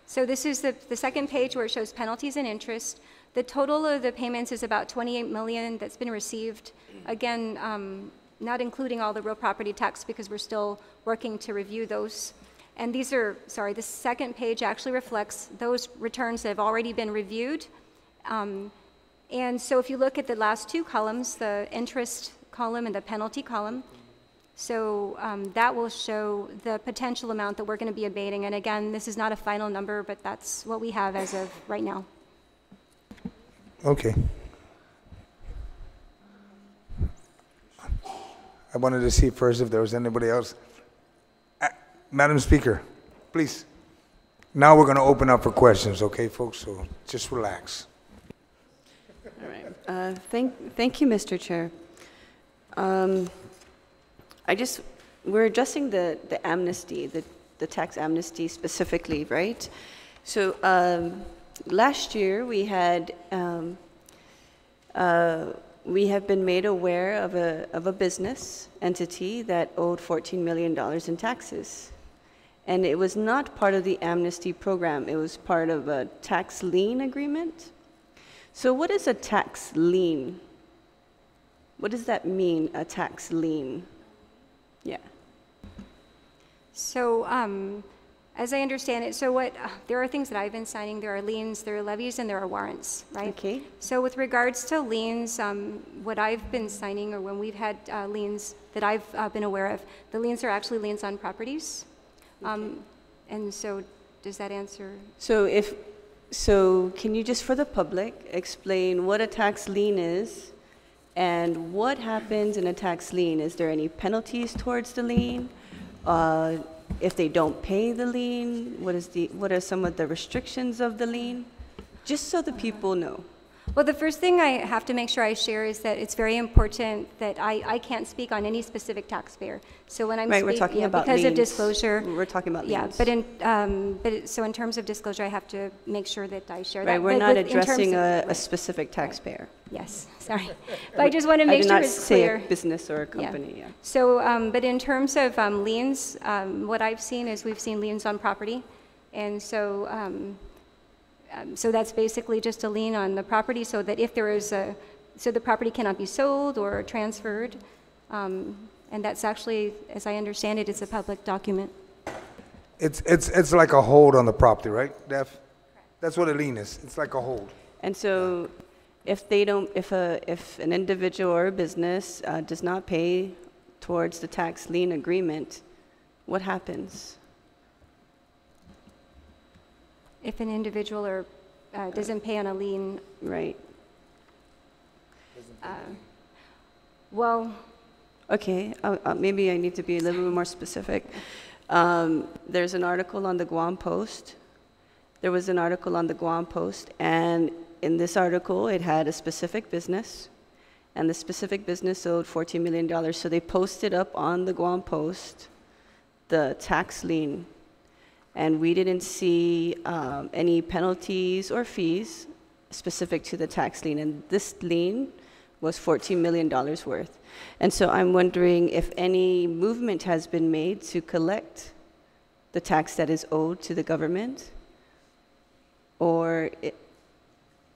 S5: so this is the second page where it shows penalties and interest. The total of the payments is about 28 million that's been received. Again, not including all the real property tax because we're still working to review those. And these are, sorry, the second page actually reflects those returns that have already been reviewed. And so if you look at the last two columns, the interest column and the penalty column, so that will show the potential amount that we're going to be abating. And again, this is not a final number, but that's what we have as of right now.
S2: Okay. I wanted to see first if there was anybody else. Madam Speaker, please. Now we're going to open up for questions, okay, folks? So just relax.
S12: All right. Thank you, Mr. Chair. We're addressing the amnesty, the tax amnesty specifically, right? So last year we had we have been made aware of a business entity that owed $14 million in taxes. And it was not part of the amnesty program. It was part of a tax lien agreement. So what is a tax lien? What does that mean, a tax lien? Yeah.
S5: So as I understand it, so there are things that I've been signing. There are liens, there are levies, and there are warrants, right?
S12: Okay.
S5: So with regards to liens, what I've been signing, or when we've had liens that I've been aware of, the liens are actually liens on properties. Okay. And so does that answer?
S12: So can you just, for the public, explain what a tax lien is and what happens in a tax lien? Is there any penalties towards the lien? If they don't pay the lien, what are some of the restrictions of the lien? Just so the people know.
S5: Well, the first thing I have to make sure I share is that it's very important that I can't speak on any specific taxpayer. So when I'm
S12: right, we're talking about
S5: because
S12: liens.
S5: of disclosure,
S12: we're talking about liens.
S5: Yeah, so in terms of disclosure, I have to make sure that I share that.
S12: Right, we're not addressing a specific taxpayer.
S5: Yes, sorry, but I just want to make sure it's clear.
S12: I did not say a business or a company. Yeah.
S5: So, but in terms of liens, what I've seen is we've seen liens on property, and so. So that's basically just a lien on the property, so that if there is so the property cannot be sold or transferred, and that's actually, as I understand it, it's a public document.
S2: It's like a hold on the property, right, Def? Correct. That's what a lien is. It's like a hold.
S12: And so, if an individual or a business does not pay towards the tax lien agreement, what happens?
S5: If an individual doesn't pay on a lien,
S12: right?
S5: Well,
S12: okay. Maybe I need to be a little bit more specific. There's an article on the Guam Post. There was an article on the Guam Post, and in this article, it had a specific business, and the specific business owed $14 million. So they posted up on the Guam Post the tax lien. And we didn't see any penalties or fees specific to the tax lien. And this lien was $14 million worth. And so I'm wondering if any movement has been made to collect the tax that is owed to the government, or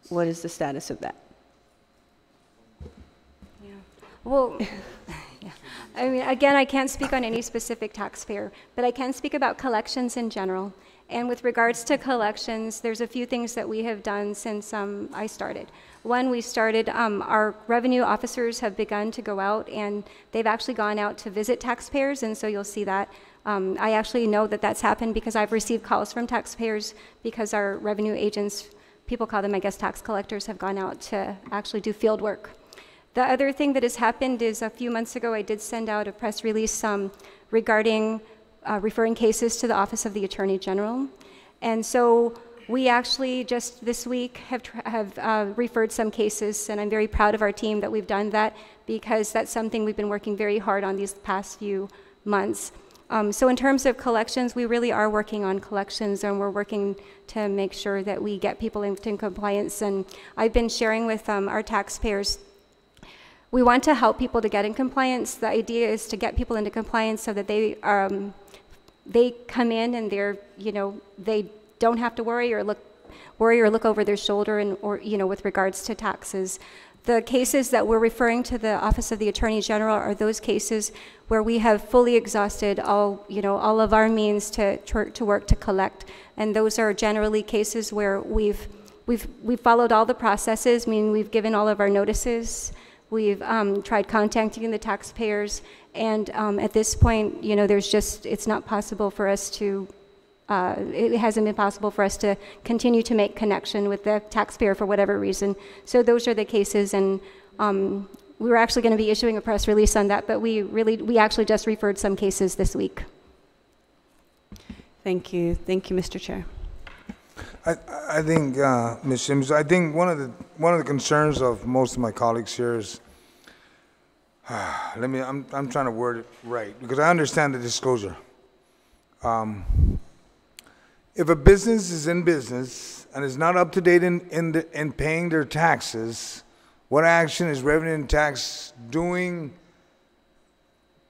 S12: what is the status of that?
S5: Yeah. Well. I mean, again, I can't speak on any specific taxpayer, but I can speak about collections in general. And with regards to collections, there's a few things that we have done since I started. One, we started, our revenue officers have begun to go out, and they've actually gone out to visit taxpayers, and so you'll see that. I actually know that that's happened because I've received calls from taxpayers because our revenue agents, people call them, I guess, tax collectors, have gone out to actually do field work. The other thing that has happened is a few months ago I did send out a press release regarding referring cases to the Office of the Attorney General. And so we actually just this week have referred some cases, and I'm very proud of our team that we've done that, because that's something we've been working very hard on these past few months. So in terms of collections, we really are working on collections, and we're working to make sure that we get people into compliance. And I've been sharing with our taxpayers, we want to help people to get in compliance. The idea is to get people into compliance so that they come in and they're, they don't have to worry or look over their shoulder with regards to taxes. The cases that we're referring to the Office of the Attorney General are those cases where we have fully exhausted all of our means to work to collect, and those are generally cases where we've followed all the processes. I mean, we've given all of our notices. We've tried contacting the taxpayers, and at this point, it's not possible for us to. It hasn't been possible for us to continue to make connection with the taxpayer for whatever reason. So those are the cases, and we were actually going to be issuing a press release on that, but we actually just referred some cases this week.
S12: Thank you, Mr. Chair.
S2: I think, Ms. Sims, I think one of the concerns of most of my colleagues here is, I'm trying to word it right, because I understand the disclosure. If a business is in business and is not up to date in paying their taxes, what action is Revenue and Tax doing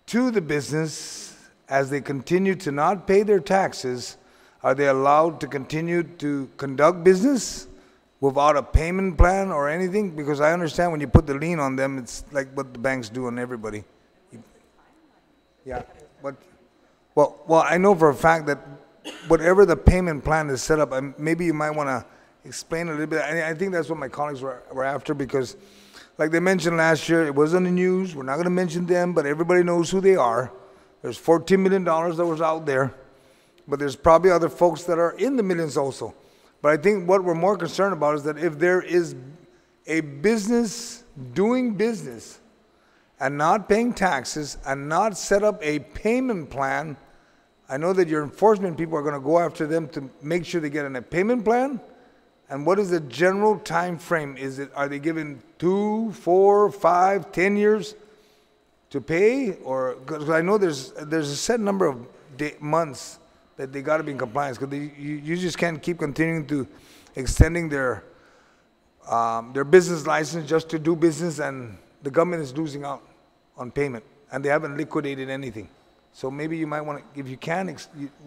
S2: to the business as they continue to not pay their taxes? Are they allowed to continue to conduct business without a payment plan or anything? Because I understand when you put the lien on them, it's like what the banks do on everybody. Yeah, but well, I know for a fact that whatever the payment plan is set up, maybe you might want to explain a little bit. I think that's what my colleagues were after, because like they mentioned last year, it was on the news. We're not going to mention them, but everybody knows who they are. There's $14 million that was out there, but there's probably other folks that are in the millions also. But I think what we're more concerned about is that if there is a business doing business and not paying taxes and not set up a payment plan, I know that your enforcement people are going to go after them to make sure they get in a payment plan. And what is the general time frame? Are they given 2, 4, 5, 10 years to pay? Or because I know there's a set number of months that they got to be in compliance, because you just can't keep continuing to extending their business license just to do business, and the government is losing out on payment, and they haven't liquidated anything. So maybe you might want to, if you can,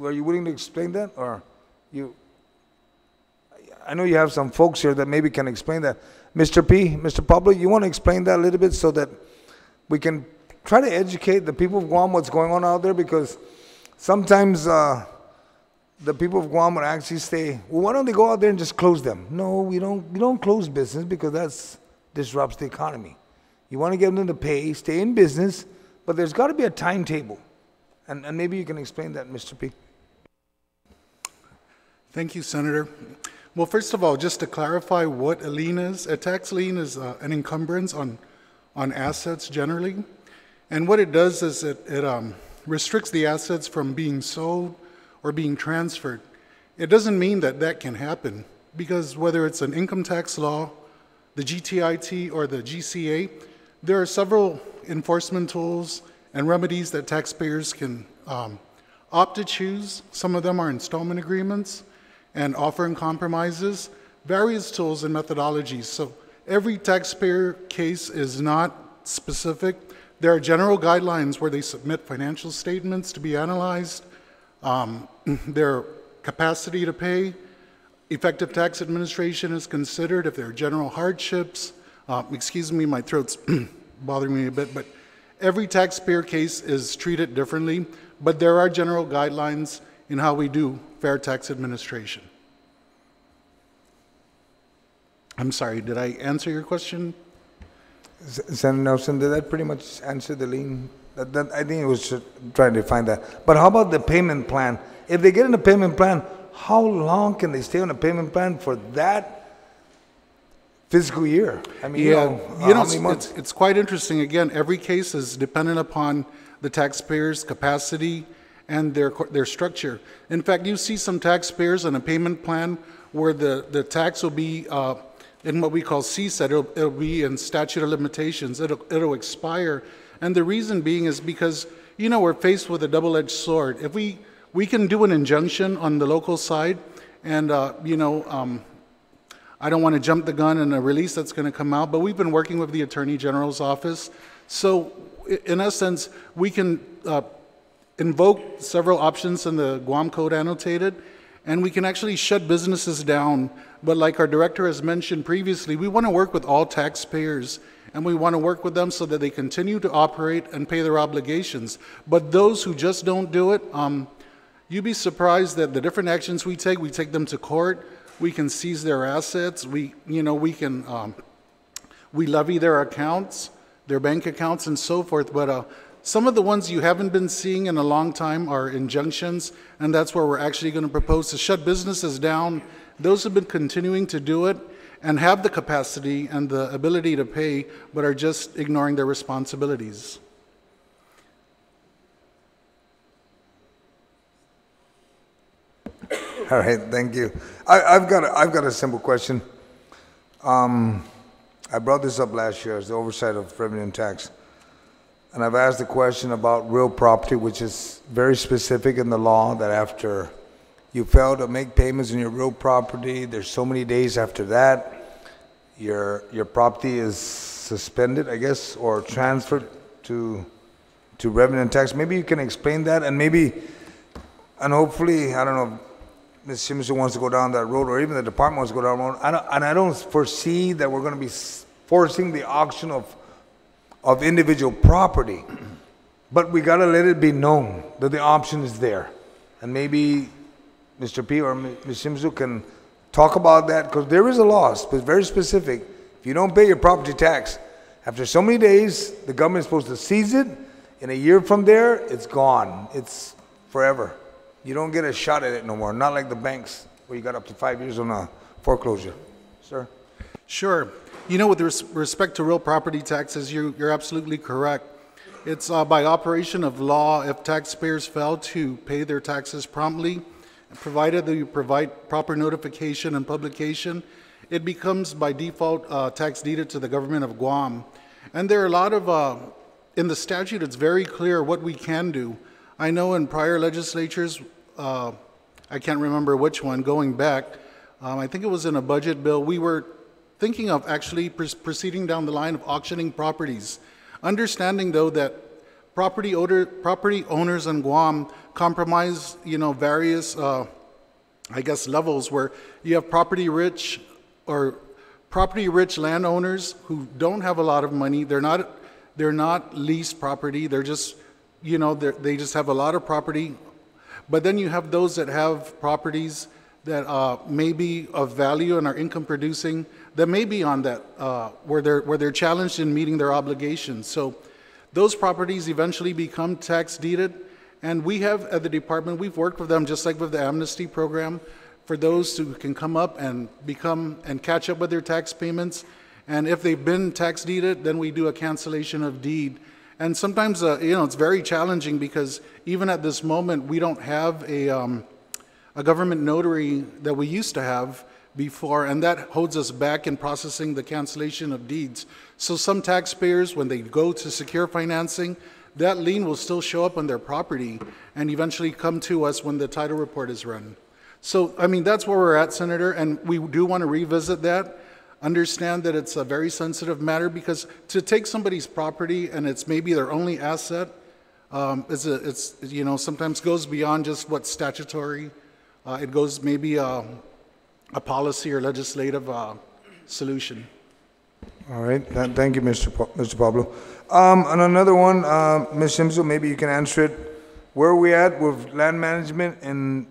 S2: are you willing to explain that? Or I know you have some folks here that maybe can explain that. Mr. Pablo, you want to explain that a little bit so that we can try to educate the people of Guam what's going on out there? Because sometimes the people of Guam would actually say, well, why don't they go out there and just close them? No, we don't close business, because that disrupts the economy. You want to get them to pay, stay in business, but there's got to be a timetable. And maybe you can explain that, Mr. P.
S13: Thank you, Senator. Well, first of all, just to clarify what a lien is, a tax lien is an encumbrance on assets generally. And what it does is it restricts the assets from being sold or being transferred. It doesn't mean that that can happen, because whether it's an income tax law, the GTIT, or the GCA, there are several enforcement tools and remedies that taxpayers can opt to choose. Some of them are installment agreements and offering compromises, various tools and methodologies. So every taxpayer case is not specific. There are general guidelines where they submit financial statements to be analyzed, their capacity to pay, effective tax administration is considered, if there are general hardships. Excuse me, my throat's bothering me a bit, but every taxpayer case is treated differently, but there are general guidelines in how we do fair tax administration. I'm sorry, did I answer your question?
S2: Senator Nelson, did that pretty much answer the lien? I think it was just trying to find that. But how about the payment plan? If they get in a payment plan, how long can they stay on a payment plan for that fiscal year? I mean, how many months?
S13: It's quite interesting. Again, every case is dependent upon the taxpayer's capacity and their structure. In fact, you see some taxpayers on a payment plan where the tax will be in what we call CSET. It'll be in statute of limitations. It'll expire. And the reason being is because, we're faced with a double-edged sword. If we can do an injunction on the local side, and, I don't want to jump the gun in a release that's going to come out, but we've been working with the Attorney General's office. So, in essence, we can invoke several options in the Guam Code annotated, and we can actually shut businesses down. But like our director has mentioned previously, we want to work with all taxpayers, and we want to work with them so that they continue to operate and pay their obligations. But those who just don't do it, you'd be surprised that the different actions we take them to court. We can seize their assets. We levy their accounts, their bank accounts, and so forth. But some of the ones you haven't been seeing in a long time are injunctions, and that's where we're actually going to propose to shut businesses down. Those have been continuing to do it and have the capacity and the ability to pay, but are just ignoring their responsibilities.
S2: All right, thank you. I've got a simple question. I brought this up last year as the oversight of revenue and tax. And I've asked the question about real property, which is very specific in the law that after you fail to make payments on your real property, there's so many days after that, your property is suspended, I guess, or transferred to revenue and tax. Maybe you can explain that, and hopefully, I don't know, Ms. Simpson wants to go down that road, or even the department wants to go down that road. I don't foresee that we're going to be forcing the auction of individual property, but we got to let it be known that the option is there. And maybe Mr. P or Ms. Simpson can talk about that, because there is a law, it's very specific. If you don't pay your property tax, after so many days, the government is supposed to seize it. In a year from there, it's gone. It's forever. You don't get a shot at it no more, not like the banks where you got up to 5 years on a foreclosure. Sir?
S13: Sure. With respect to real property taxes, you're absolutely correct. It's by operation of law, if taxpayers fail to pay their taxes promptly, provided that you provide proper notification and publication, it becomes by default tax deeded to the government of Guam. And there are a lot of, in the statute, it's very clear what we can do. I know in prior legislatures, I can't remember which one, going back, I think it was in a budget bill, we were thinking of actually proceeding down the line of auctioning properties. Understanding, though, that property owners in Guam compromise, various, levels where you have property-rich landowners who don't have a lot of money. They're not leased property. They're just, they just have a lot of property. But then you have those that have properties that may be of value and are income producing, that may be on that, where they're challenged in meeting their obligations. So those properties eventually become tax deeded, and we have, at the department, we've worked with them just like with the amnesty program, for those who can come up and catch up with their tax payments. And if they've been tax deeded, then we do a cancellation of deed. And sometimes, it's very challenging because even at this moment, we don't have a government notary that we used to have before, and that holds us back in processing the cancellation of deeds. So some taxpayers, when they go to secure financing, that lien will still show up on their property and eventually come to us when the title report is run. So, that's where we're at, Senator, and we do want to revisit that. Understand that it's a very sensitive matter, because to take somebody's property and it's maybe their only asset, sometimes goes beyond just what's statutory. It goes maybe a policy or legislative solution.
S2: All right, thank you, Mr. Pablo. And another one, Ms. Simpson, maybe you can answer it. where are we at with land management and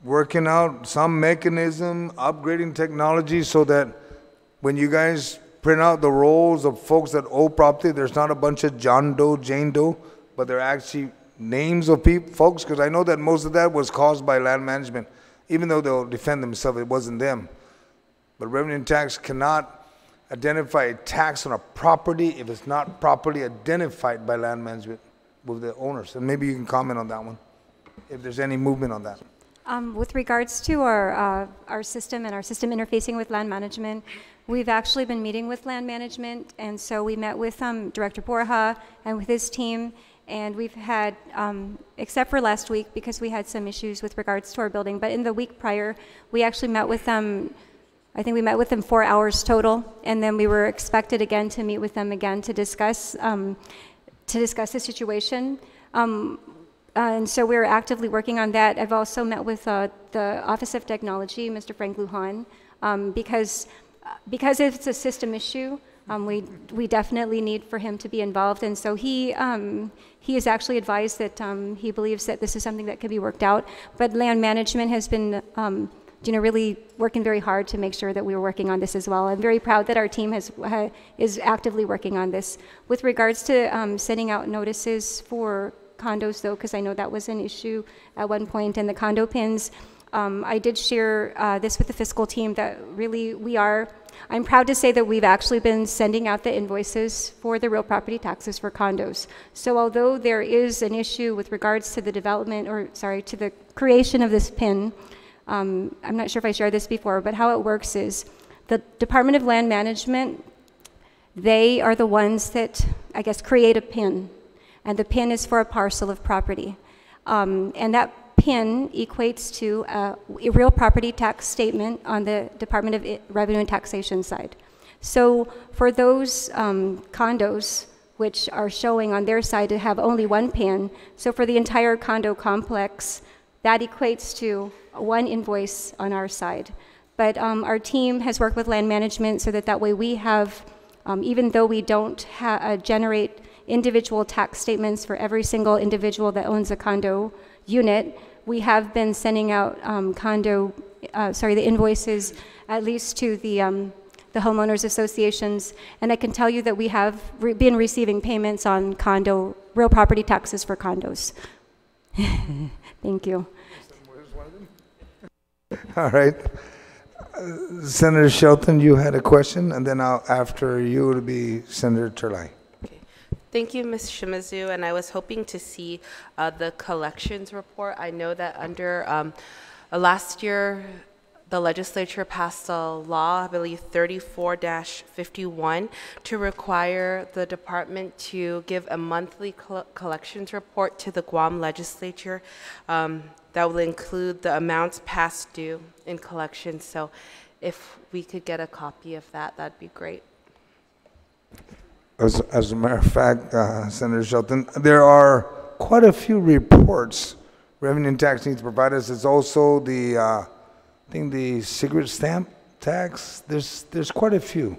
S2: working out some mechanism, upgrading technology so that when you guys print out the rolls of folks that owe property, there's not a bunch of John Doe, Jane Doe, but they're actually names of people, folks? Because I know that most of that was caused by land management. Even though they'll defend themselves, it wasn't them. But revenue and tax cannot identify a tax on a property if it's not properly identified by land management with the owners. And maybe you can comment on that one, if there's any movement on that.
S5: With regards to our system and our system interfacing with land management, we've actually been meeting with land management, and so we met with Director Borja and with his team, and we've had, except for last week because we had some issues with regards to our building, but in the week prior, we actually met with them. I think we met with them 4 hours total, and then we were expected again to meet with them again to discuss the situation. And so we're actively working on that. I've also met with the Office of Technology, Mr. Frank Lujan, because it's a system issue. We definitely need for him to be involved, and so he has actually advised that he believes that this is something that could be worked out. But land management has been really working very hard to make sure that we were working on this as well. I'm very proud that our team is actively working on this. With regards to sending out notices for condos, though, because I know that was an issue at one point, and the condo pins, I did share this with the fiscal team that really I'm proud to say that we've actually been sending out the invoices for the real property taxes for condos. So although there is an issue with regards to the development, to the creation of this pin, I'm not sure if I shared this before, but how it works is the Department of Land Management, they are the ones that, I guess, create a PIN, and the PIN is for a parcel of property. And that PIN equates to a real property tax statement on the Department of Revenue and Taxation side. So for those condos, which are showing on their side to have only one PIN, so for the entire condo complex, that equates to one invoice on our side. But our team has worked with land management so that way we have, even though we don't generate individual tax statements for every single individual that owns a condo unit, we have been sending out the invoices at least to the homeowners associations, and I can tell you that we have been receiving payments on real property taxes for condos. Thank you.
S2: All right. Senator Shelton, you had a question, and then after you it'll be Senator Turley.
S14: Thank you, Ms. Shimizu, and I was hoping to see the collections report. I know that under last year, the legislature passed a law, I believe 34-51, to require the department to give a monthly collections report to the Guam legislature that will include the amounts past due in collections. So if we could get a copy of that, that'd be great.
S2: As a matter of fact, Senator Shelton, there are quite a few reports Revenue and Tax needs to provide us. It's also the, I think the cigarette stamp tax. There's quite a few.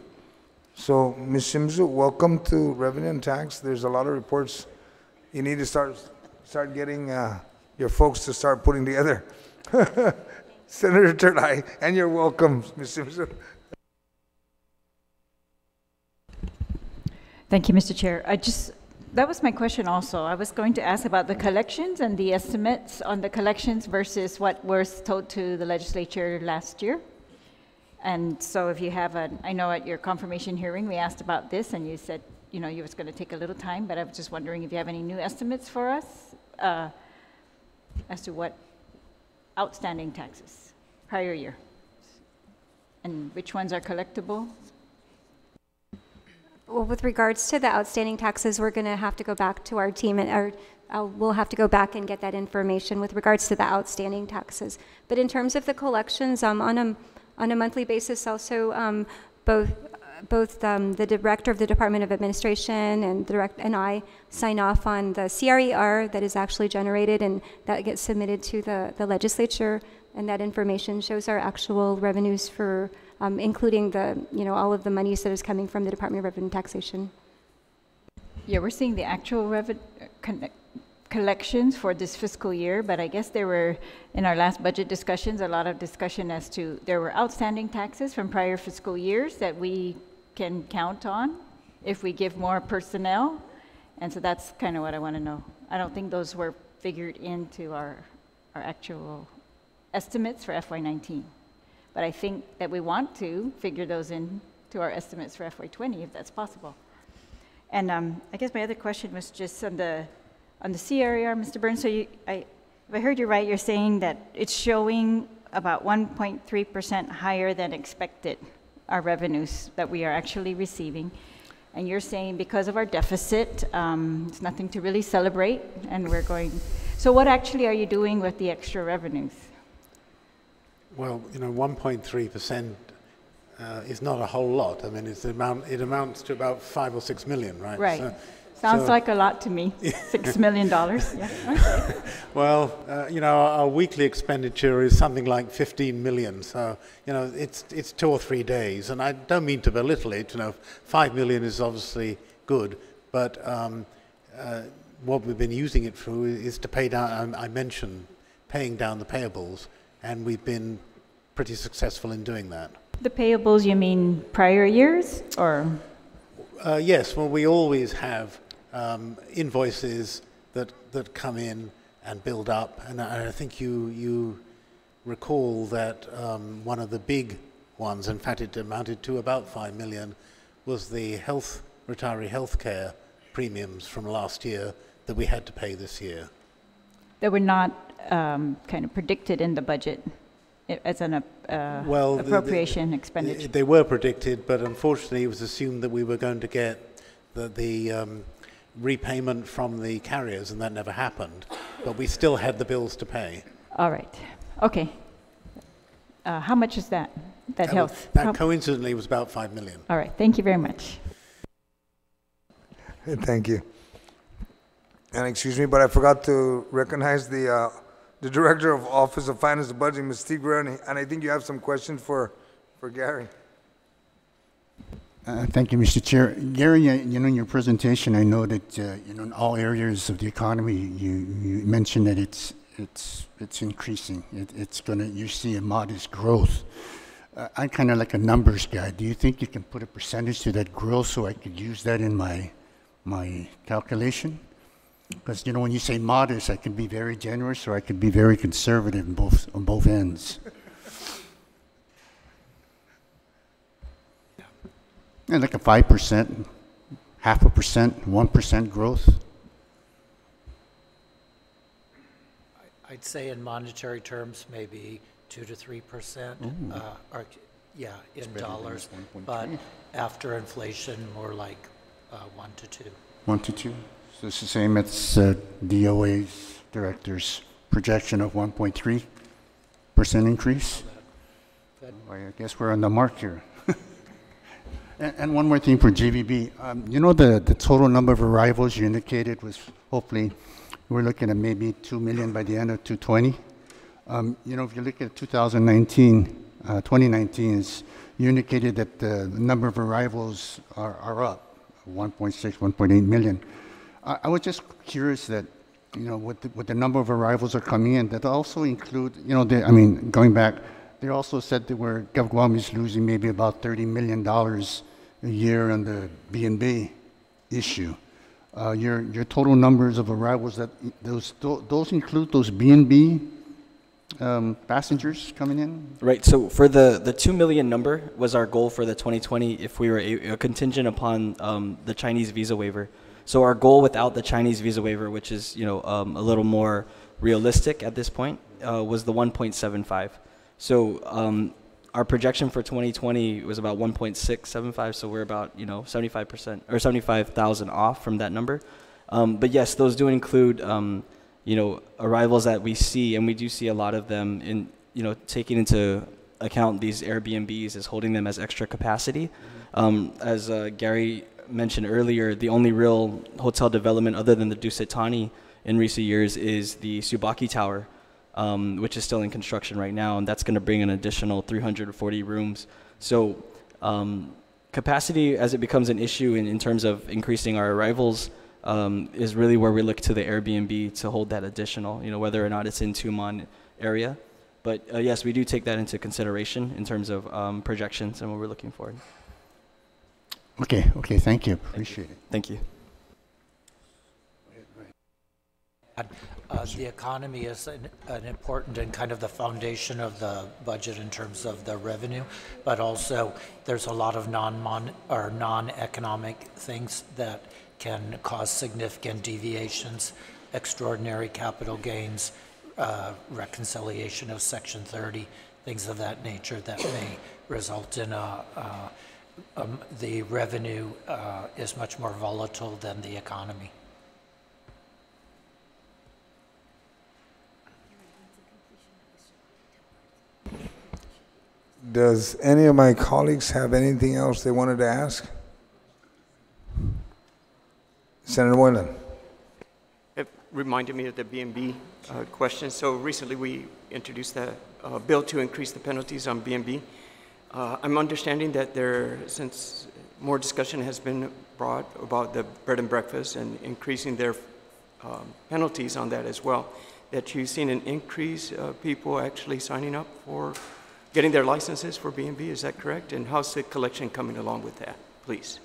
S2: So, Ms. Shimizu, welcome to Revenue and Tax. There's a lot of reports. You need to start getting your folks to start putting together. Senator Turley, and you're welcome, Ms. Shimizu.
S15: Thank you, Mr. Chair. That was my question also. I was going to ask about the collections and the estimates on the collections versus what was told to the legislature last year. And so if you have I know at your confirmation hearing, we asked about this and you said, you was going to take a little time, but I was just wondering if you have any new estimates for us as to what outstanding taxes prior year and which ones are collectible.
S5: Well, with regards to the outstanding taxes, we're going to have to go back to our team, and we'll have to go back and get that information with regards to the outstanding taxes. But in terms of the collections, on a monthly basis, also both the director of the Department of Administration and I sign off on the CRER that is actually generated, and that gets submitted to the legislature, and that information shows our actual revenues for. Including all of the monies that is coming from the Department of Revenue and Taxation.
S15: Yeah, we're seeing the actual collections for this fiscal year, but I guess there were, in our last budget discussions, a lot of discussion as to there were outstanding taxes from prior fiscal years that we can count on if we give more personnel. And so that's kind of what I want to know. I don't think those were figured into our actual estimates for FY19. But I think that we want to figure those into our estimates for FY20 if that's possible. And I guess my other question was just on the CRER, Mr. Burns. So if I heard you right, you're saying that it's showing about 1.3% higher than expected, our revenues that we are actually receiving. And you're saying because of our deficit, it's nothing to really celebrate, and we're going. So what actually are you doing with the extra revenues?
S7: Well, 1.3% is not a whole lot. I mean, it amounts to about 5 or 6 million, right?
S15: Right. Sounds like a lot to me. $6 million. Yeah. Okay.
S7: Well, our weekly expenditure is something like 15 million. So, it's 2 or 3 days, and I don't mean to belittle it. 5 million is obviously good, but what we've been using it for is to pay down. I mentioned paying down the payables, and we've been pretty successful in doing that.
S15: The payables, you mean prior years, or?
S7: Yes. Well, we always have invoices that come in and build up, and I think you recall that one of the big ones, in fact it amounted to about 5 million, was the retiree healthcare premiums from last year that we had to pay this year.
S15: That were not kind of predicted in the budget as an appropriation expenditure.
S7: They were predicted, but unfortunately it was assumed that we were going to get the repayment from the carriers, and that never happened. But we still had the bills to pay.
S15: All right. Okay. How much is that?
S7: That coincidentally was about 5 million.
S15: All right. Thank you very much.
S2: Thank you. And excuse me, but I forgot to recognize the Director of Office of Finance and Budget, Ms. Tigra, and I think you have some questions for Gary.
S16: Thank you, Mr. Chair. Gary, in your presentation, I know that in all areas of the economy, you mentioned that it's increasing. You see a modest growth. I'm kind of like a numbers guy. Do you think you can put a percentage to that growth so I could use that in my calculation? Because when you say modest, I can be very generous or I could be very conservative on both ends. And like a 5%, 0.5%, 1% growth.
S11: I'd say in monetary terms, maybe 2 to 3%, in dollars, but after inflation, more like 1 to 2.
S16: 1 to 2. So it's the same as DOA's director's projection of 1.3% increase. Well, I guess we're on the mark here. And one more thing for JVB. The total number of arrivals you indicated was hopefully we're looking at maybe 2 million by the end of 2020. If you look at 2019, you indicated that the number of arrivals are up, 1.6, 1.8 million. I was just curious that, with the number of arrivals are coming in, that also include, going back, they also said that Guam is losing maybe about $30 million a year on the B&B issue. Your total numbers of arrivals, those include those B&B passengers coming in?
S10: Right, so for the 2 million number was our goal for the 2020 if we were contingent upon the Chinese visa waiver. So our goal without the Chinese visa waiver, which is a little more realistic at this point, was the 1.75. So our projection for 2020 was about 1.675, so we're about 75% or 75,000 off from that number. But yes, those do include arrivals that we see, and we do see a lot of them in taking into account these Airbnbs as holding them as extra capacity. As Gary mentioned earlier, the only real hotel development other than the Dusitani in recent years is the Subaki Tower, which is still in construction right now, and that's going to bring an additional 340 rooms. So capacity, as it becomes an issue in terms of increasing our arrivals, is really where we look to the Airbnb to hold that additional, you know, whether or not it's in Tumon area. But yes, we do take that into consideration in terms of projections and what we're looking for.
S16: Okay, thank you. Appreciate it.
S10: Thank you.
S11: The economy is an important and kind of the foundation of the budget in terms of the revenue, but also there's a lot of non-economic things that can cause significant deviations, extraordinary capital gains, reconciliation of Section 30, things of that nature that may result in the revenue is much more volatile than the economy.
S2: Does any of my colleagues have anything else they wanted to ask? Senator Moylan.
S17: It reminded me of the B&B question. So recently we introduced the bill to increase the penalties on B&B. I'm understanding that since more discussion has been brought about the bread and breakfast and increasing their penalties on that as well, that you've seen an increase of people actually signing up for getting their licenses for B&B, is that correct? And how's the collection coming along with that, please?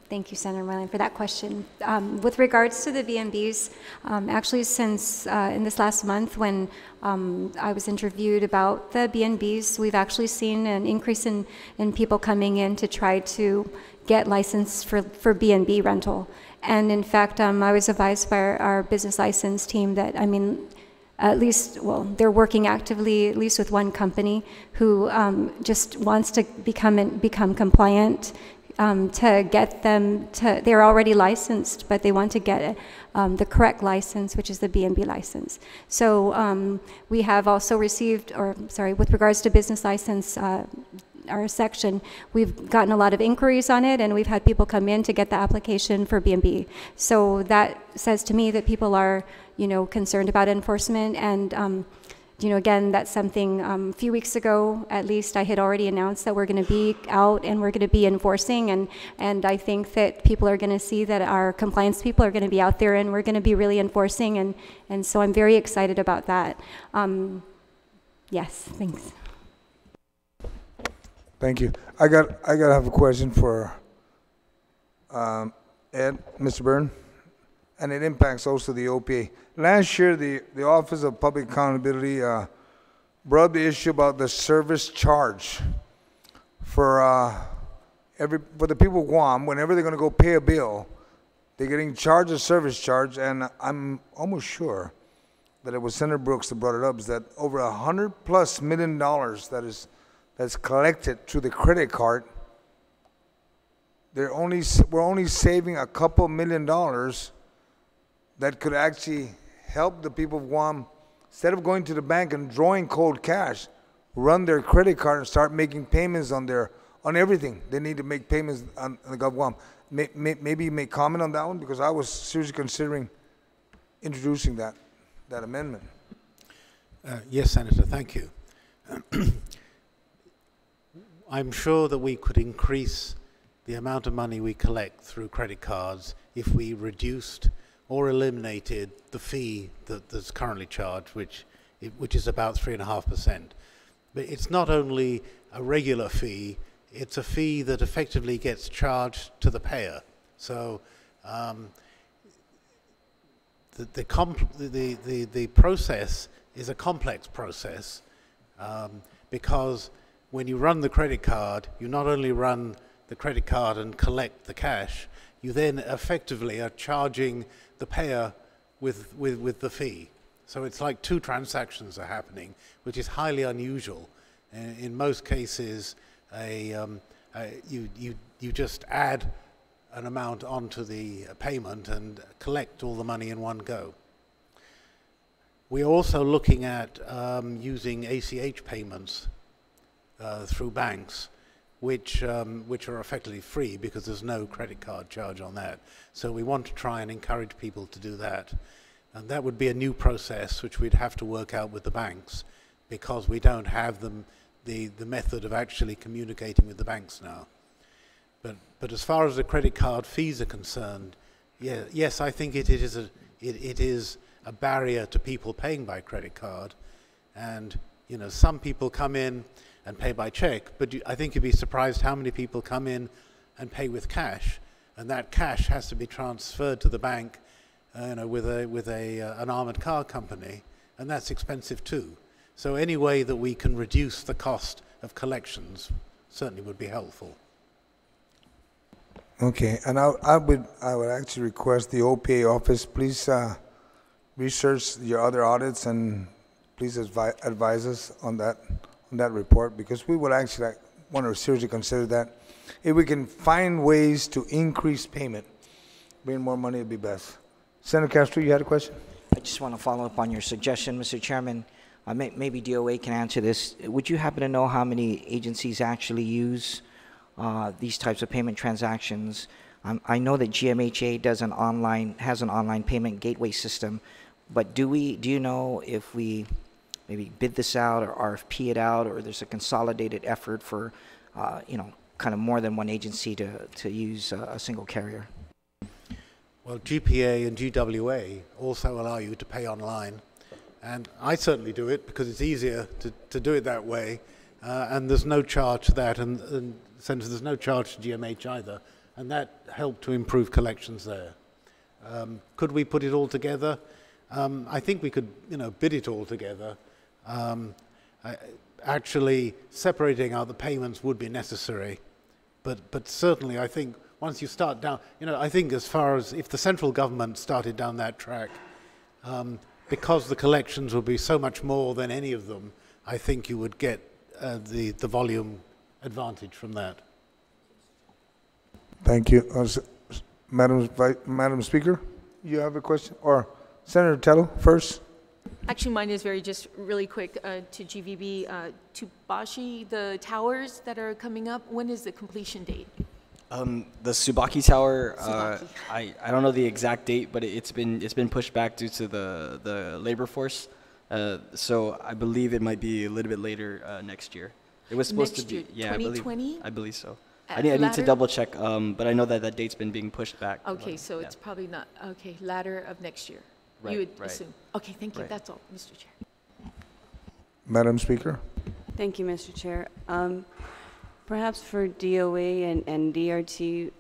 S5: Thank you, Senator Moylan, for that question. With regards to the B&Bs, actually since in this last month when I was interviewed about the B&Bs, we've actually seen an increase in people coming in to try to get licensed for B&B rental. And in fact, I was advised by our business license team that, I mean, at least, well, they're working actively, at least with one company who just wants to become compliant to get them to, they're already licensed, but they want to get the correct license, which is the B&B license. So we have also received, or sorry, with regards to business license, our section, we've gotten a lot of inquiries on it, and we've had people come in to get the application for B&B. So that says to me that people are, you know, concerned about enforcement, and you know, again, that's something a few weeks ago, at least, I had already announced that we're going to be out and we're going to be enforcing, and I think that people are going to see that our compliance people are going to be out there and we're going to be really enforcing, and so I'm very excited about that. Yes, thanks.
S2: Thank you. I gotta have a question for Ed, Mr. Byrne, and it impacts also the OPA. Last year, the Office of Public Accountability brought up the issue about the service charge for the people of Guam. Whenever they're going to go pay a bill, they're getting charged a service charge, and I'm almost sure that it was Senator Brooks that brought it up. Is that over $100+ million that's collected through the credit card? We're only saving a couple $1 million that could actually help the people of Guam, instead of going to the bank and drawing cold cash, run their credit card and start making payments on everything. They need to make payments on the Gov Guam. Maybe you may comment on that one, because I was seriously considering introducing that amendment.
S7: Yes, Senator, thank you. I'm sure that we could increase the amount of money we collect through credit cards if we reduced or eliminated the fee that's currently charged, which is about 3.5%. But it's not only a regular fee, it's a fee that effectively gets charged to the payer. So the process is a complex process because when you run the credit card, you not only run the credit card and collect the cash, you then effectively are charging the payer with the fee. So it's like two transactions are happening, which is highly unusual. In most cases, you just add an amount onto the payment and collect all the money in one go. We're also looking at using ACH payments through banks, which are effectively free because there's no credit card charge on that. So we want to try and encourage people to do that. And that would be a new process which we'd have to work out with the banks, because we don't have the method of actually communicating with the banks now. But as far as the credit card fees are concerned, yeah, yes, I think it is a barrier to people paying by credit card. And, you know, some people come in and pay by check, but I think you'd be surprised how many people come in and pay with cash, and that cash has to be transferred to the bank, you know, with an armored car company, and that's expensive too. So any way that we can reduce the cost of collections certainly would be helpful.
S2: Okay, and I would actually request the OPA office, please research your other audits and please advise us on that report, because we would actually want to seriously consider that. If we can find ways to increase payment, bring more money would be best. Senator Castro, you had a question?
S18: I just want to follow up on your suggestion, Mr. Chairman. Maybe DOA can answer this. Would you happen to know how many agencies actually use these types of payment transactions? I know that GMHA has an online payment gateway system, but do you know if we maybe bid this out or RFP it out, or there's a consolidated effort for you know, kind of more than one agency to use a single carrier?
S7: Well, GPA and GWA also allow you to pay online, and I certainly do it because it's easier to do it that way, and there's no charge to that, and since there's no charge to GMH either, and that helped to improve collections there. Could we put it all together? I think we could, you know, bid it all together. Actually, separating out the payments would be necessary, but certainly I think once you start down, you know, I think as far as if the central government started down that track, because the collections would be so much more than any of them, I think you would get the volume advantage from that.
S2: Thank you. Madam Speaker, you have a question? Or Senator Tello first?
S9: Actually, mine is just really quick to GVB. To Bashi, the towers that are coming up, when is the completion date?
S10: The Subaki Tower, I don't know the exact date, but it's been pushed back due to the labor force. So I believe it might be a little bit later next year. It was supposed to be, yeah,
S9: 2020?
S10: I believe so. I need to double check, but I know that date's been being pushed back.
S9: Okay, so it's probably not, okay, latter of next year.
S10: Right,
S9: you would
S10: right.
S9: assume. Okay, thank you.
S10: Right.
S9: That's all, Mr. Chair.
S2: Madam Speaker?
S12: Thank you, Mr. Chair. Perhaps for DOA and DRT,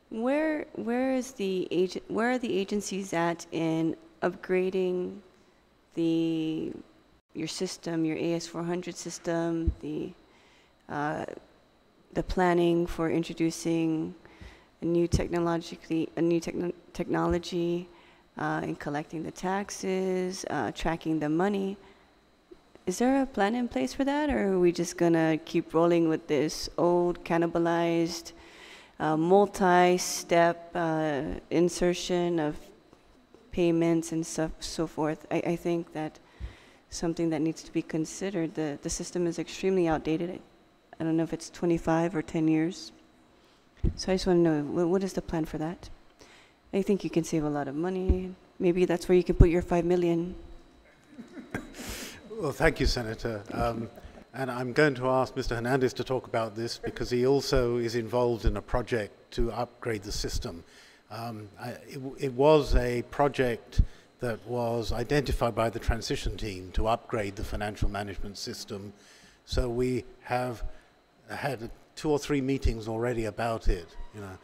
S12: where are the agencies at in upgrading your system, your AS400 system, the planning for introducing a new technology in collecting the taxes, tracking the money? Is there a plan in place for that, or are we just gonna keep rolling with this old, cannibalized, multi-step insertion of payments and so forth? I think that something that needs to be considered. The system is extremely outdated. I don't know if it's 25 or 10 years. So I just want to know, what is the plan for that? I think you can save a lot of money. Maybe that's where you can put your $5 million.
S7: Well, thank you, Senator. And I'm going to ask Mr. Hernandez to talk about this because he also is involved in a project to upgrade the system. It was a project that was identified by the transition team to upgrade the financial management system. So we have had 2 or 3 meetings already about it. You know,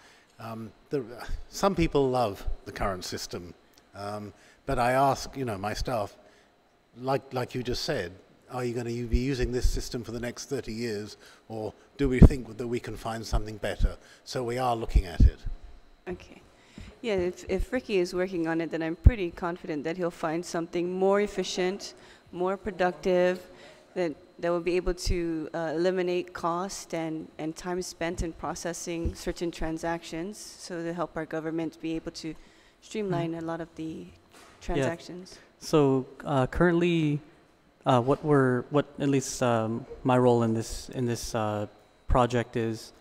S7: some people love the current system, but I ask, you know, my staff, like you just said, are you going to be using this system for the next 30 years, or do we think that we can find something better? So we are looking at it.
S12: Okay. Yeah, if Ricky is working on it, then I'm pretty confident that he'll find something more efficient, more productive, that will be able to eliminate cost and time spent in processing certain transactions, so to help our government be able to streamline a lot of the transactions.
S8: Yeah. So currently, what at least my role in this project is,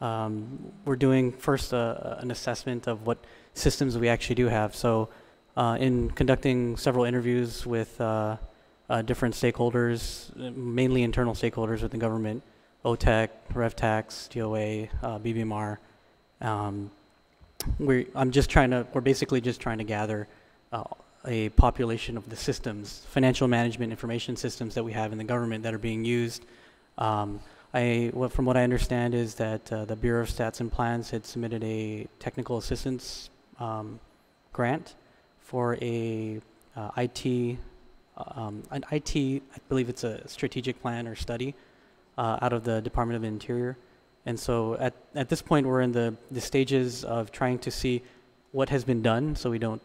S8: we're doing first an assessment of what systems we actually do have. So in conducting several interviews with different stakeholders, mainly internal stakeholders with the government, OTEC, RevTax, DOA, BBMR. We're basically just trying to gather a population of the systems, financial management information systems that we have in the government that are being used. From what I understand is that the Bureau of Stats and Plans had submitted a technical assistance grant for an IT, I believe it's a strategic plan or study out of the Department of Interior. And so at this point, we're in the stages of trying to see what has been done so we don't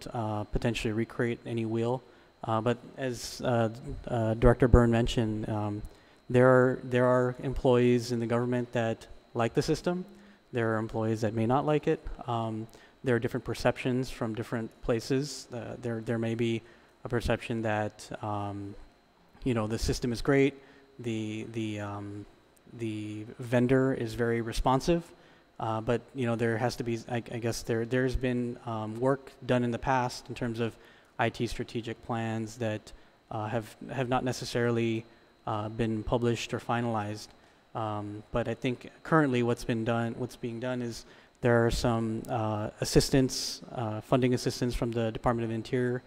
S8: potentially recreate any wheel. But as Director Byrne mentioned, there are employees in the government that like the system. There are employees that may not like it. There are different perceptions from different places. There may be a perception that the system is great. The vendor is very responsive, but there has to be, I guess there's been work done in the past in terms of IT strategic plans that have not necessarily been published or finalized. But I think currently what's being done is there are some funding assistance from the Department of Interior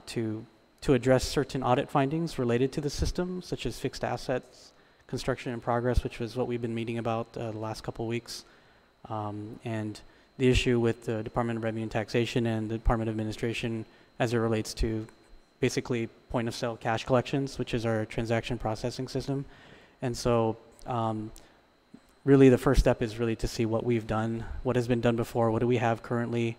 S8: to address certain audit findings related to the system, such as fixed assets, construction in progress, which was what we've been meeting about the last couple of weeks. And the issue with the Department of Revenue and Taxation and the Department of Administration as it relates to basically point of sale cash collections, which is our transaction processing system. And so really the first step is really to see what we've done, what has been done before, what do we have currently,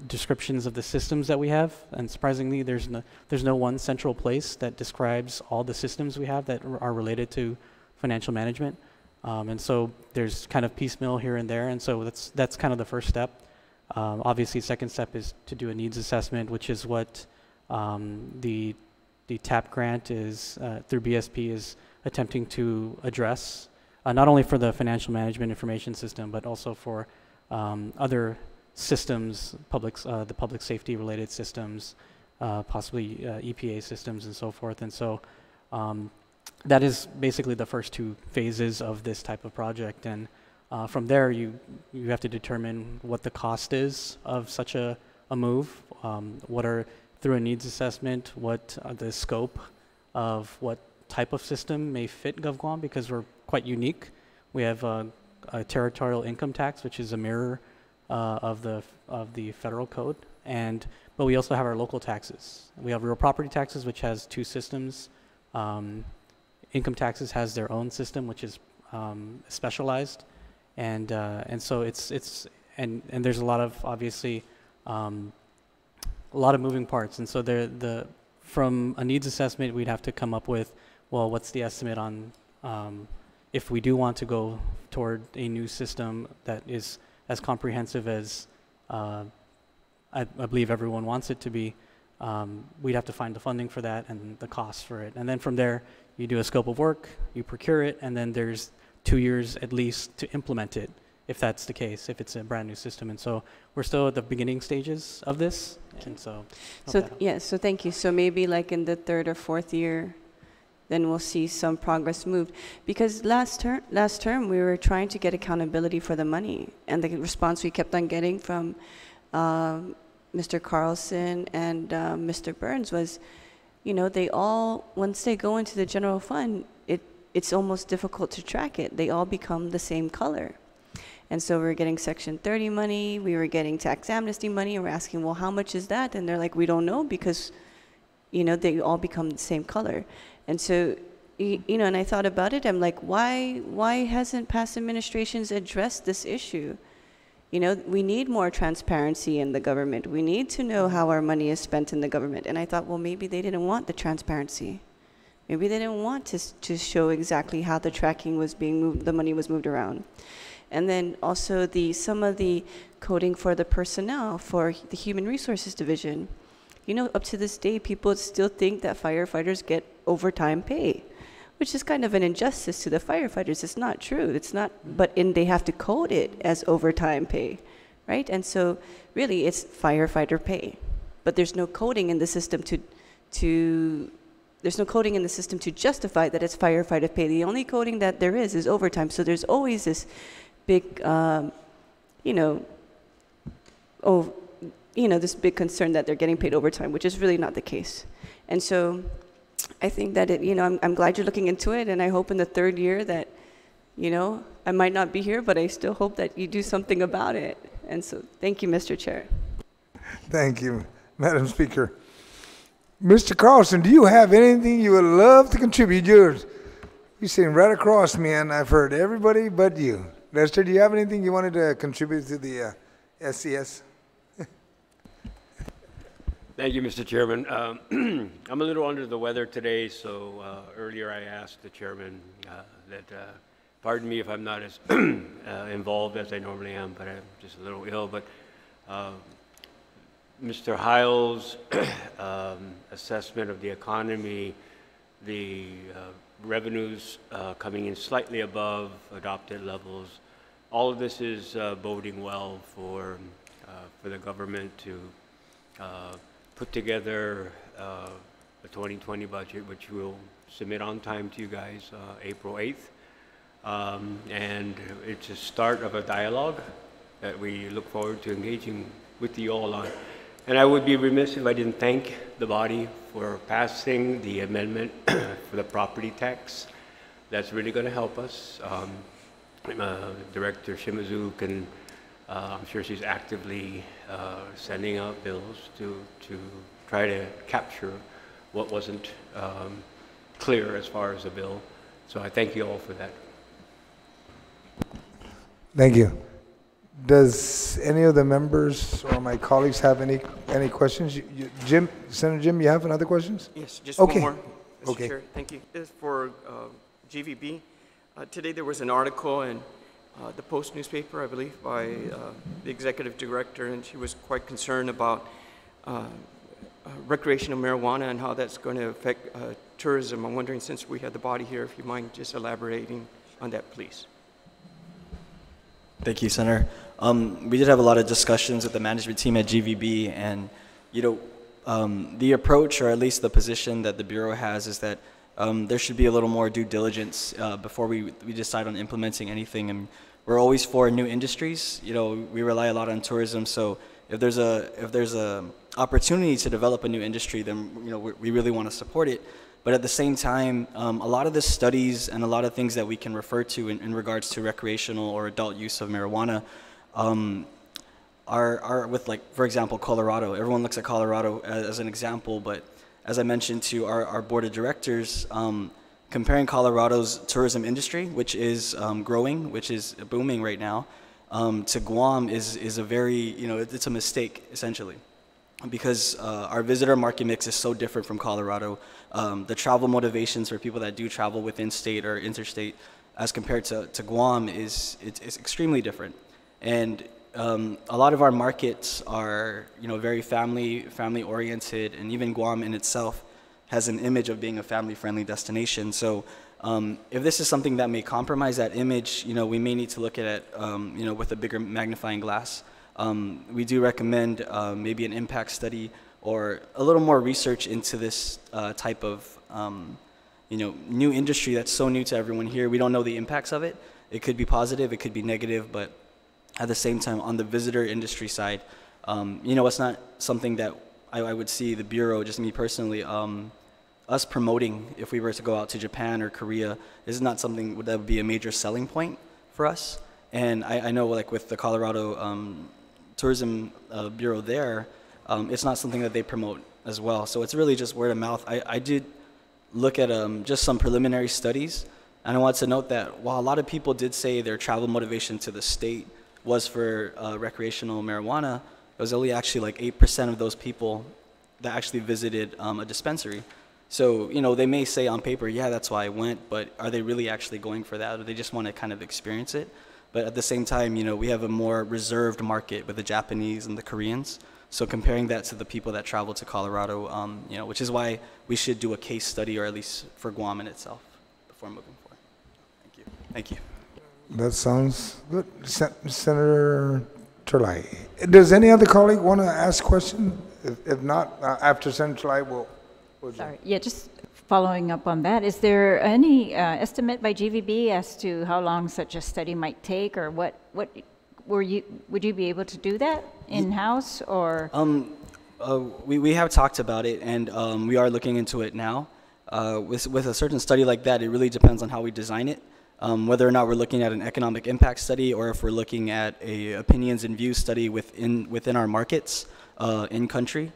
S8: descriptions of the systems that we have. And surprisingly, there's no one central place that describes all the systems we have that are related to financial management. And so there's kind of piecemeal here and there. And so that's kind of the first step. Obviously, second step is to do a needs assessment, which is what the TAP grant is through BSP is attempting to address, not only for the financial management information system, but also for other systems, the public safety related systems, possibly EPA systems and so forth. And so that is basically the first two phases of this type of project. And from there, you have to determine what the cost is of such a move, through a needs assessment, what the scope of what type of system may fit GovGuam, because we're quite unique. We have a territorial income tax, which is a mirror of the federal code, but we also have our local taxes. We have real property taxes, which has two systems. Income taxes has their own system, which is specialized, and so it's there's a lot of obviously a lot of moving parts, and so from a needs assessment we'd have to come up with, well, what's the estimate on if we do want to go toward a new system that is as comprehensive as I believe everyone wants it to be. We'd have to find the funding for that and the costs for it. And then from there, you do a scope of work, you procure it, and then there's 2 years at least to implement it, if that's the case, if it's a brand new system. And so we're still at the beginning stages of this. And so,
S12: so thank you. So maybe like in the 3rd or 4th year, then we'll see some progress moved. Because last term we were trying to get accountability for the money, and the response we kept on getting from Mr. Carlson and Mr. Burns was, they all, once they go into the general fund, it's almost difficult to track it. They all become the same color. And so we were getting Section 30 money, we were getting tax amnesty money, and we're asking, well, how much is that? And they're like, we don't know, because, they all become the same color. And so, and I thought about it, I'm like, why hasn't past administrations addressed this issue? We need more transparency in the government. We need to know how our money is spent in the government. And I thought, well, maybe they didn't want the transparency. Maybe they didn't want to show exactly how the tracking was being moved, the money was moved around. And then also some of the coding for the personnel for the Human Resources Division. Up to this day, people still think that firefighters get overtime pay, which is kind of an injustice to the firefighters. It's not true. It's not, but they have to code it as overtime pay, right? And so really it's firefighter pay, but there's no coding in the system to there's no coding in the system to justify that it's firefighter pay. The only coding that there is overtime. So there's always this big, you know, this big concern that they're getting paid overtime, which is really not the case. And so I think that I'm glad you're looking into it, and I hope in the third year that, I might not be here, but I still hope that you do something about it. And so thank you, Mr. Chair.
S2: Thank you, Madam Speaker. Mr. Carlson, do you have anything you would love to contribute? You're sitting right across me, and I've heard everybody but you. Lester, do you have anything you wanted to contribute to the SES?
S6: Thank you, Mr. Chairman. I'm a little under the weather today, so earlier I asked the chairman that, pardon me if I'm not as involved as I normally am, but I'm just a little ill. But Mr. Heil's assessment of the economy, the revenues coming in slightly above adopted levels, all of this is boding well for the government to put together a 2020 budget, which we'll submit on time to you guys April 8th. And it's a start of a dialogue that we look forward to engaging with you all on. And I would be remiss if I didn't thank the body for passing the amendment for the property tax. That's really going to help us. Director Shimizu can, I'm sure she's actively sending out bills to try to capture what wasn't clear as far as the bill. So I thank you all for that.
S2: Thank you. Does any of the members or my colleagues have any questions? Jim, Senator Jim, you have another questions?
S17: Yes, just
S2: okay.
S17: one more, Mr. Chair. Thank you. This is for GVB. Today there was an article in the Post newspaper, I believe, by the executive director, and she was quite concerned about recreational marijuana and how that's going to affect tourism. I'm wondering, since we have the body here, if you mind just elaborating on that, please.
S10: Thank you, Senator. We did have a lot of discussions with the management team at GVB, and the approach, or at least the position that the Bureau has, is that there should be a little more due diligence before we decide on implementing anything. And we're always for new industries. We rely a lot on tourism, so if there's a opportunity to develop a new industry, then we really want to support it. But at the same time, a lot of the studies and a lot of things that we can refer to in regards to recreational or adult use of marijuana are with, like, for example, Colorado. Everyone looks at Colorado as an example, but as I mentioned to our board of directors, comparing Colorado's tourism industry, which is growing, which is booming right now, to Guam is a very, it's a mistake, essentially. Because our visitor market mix is so different from Colorado. The travel motivations for people that do travel within state or interstate as compared to Guam it's extremely different. And a lot of our markets are very family oriented, and even Guam in itself has an image of being a family-friendly destination. So if this is something that may compromise that image, we may need to look at it with a bigger magnifying glass. We do recommend maybe an impact study or a little more research into this type of new industry that's so new to everyone here. We don't know the impacts of it. It could be positive, it could be negative, but at the same time, on the visitor industry side, it's not something that I would see the Bureau, just me personally, us promoting if we were to go out to Japan or Korea. This is not something that would be a major selling point for us. And I know, like, with the Colorado Tourism Bureau there, it's not something that they promote as well. So it's really just word of mouth. I did look at just some preliminary studies, and I want to note that while a lot of people did say their travel motivation to the state was for recreational marijuana, it was only actually like 8% of those people that actually visited a dispensary. So, they may say on paper, yeah, that's why I went, but are they really actually going for that, or they just want to kind of experience it? But at the same time, we have a more reserved market with the Japanese and the Koreans. So comparing that to the people that travel to Colorado, which is why we should do a case study, or at least for Guam in itself, before moving forward. Thank you. Thank you.
S2: That sounds good. Senator Turley. Does any other colleague want to ask a question? If not, after Senator Turley, we'll
S15: Sorry. Yeah, just following up on that, is there any estimate by GVB as to how long such a study might take, or would you be able to do that in-house, or?
S10: We have talked about it, and we are looking into it now. With a certain study like that, it really depends on how we design it, whether or not we're looking at an economic impact study or if we're looking at a opinions and views study within our markets in country.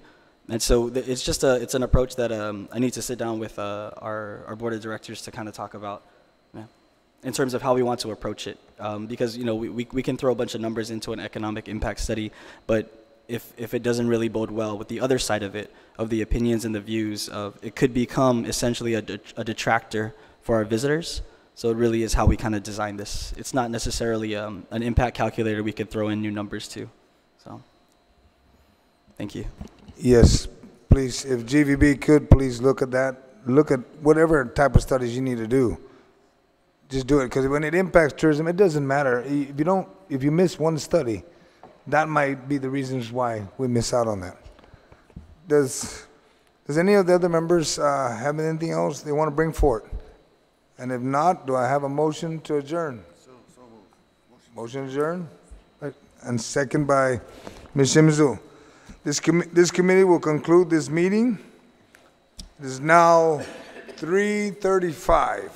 S10: And so it's an approach that I need to sit down with our board of directors to kind of talk about, in terms of how we want to approach it. Because we can throw a bunch of numbers into an economic impact study, but if it doesn't really bode well with the other side of it, of the opinions and the views, it could become essentially a detractor for our visitors. So it really is how we kind of design this. It's not necessarily an impact calculator we could throw in new numbers to. So, thank you.
S2: Yes, please, if GVB could, please look at that. Look at whatever type of studies you need to do. Just do it, because when it impacts tourism, it doesn't matter. If you miss one study, that might be the reasons why we miss out on that. Does any of the other members have anything else they want to bring forward? And if not, do I have a motion to adjourn? Motion to adjourn? And second by Ms. Shimizu. This committee will conclude this meeting. It is now 3:35.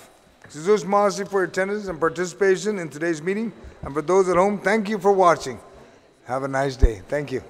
S2: Jesus Masi for your attendance and participation in today's meeting. And for those at home, thank you for watching. Have a nice day. Thank you.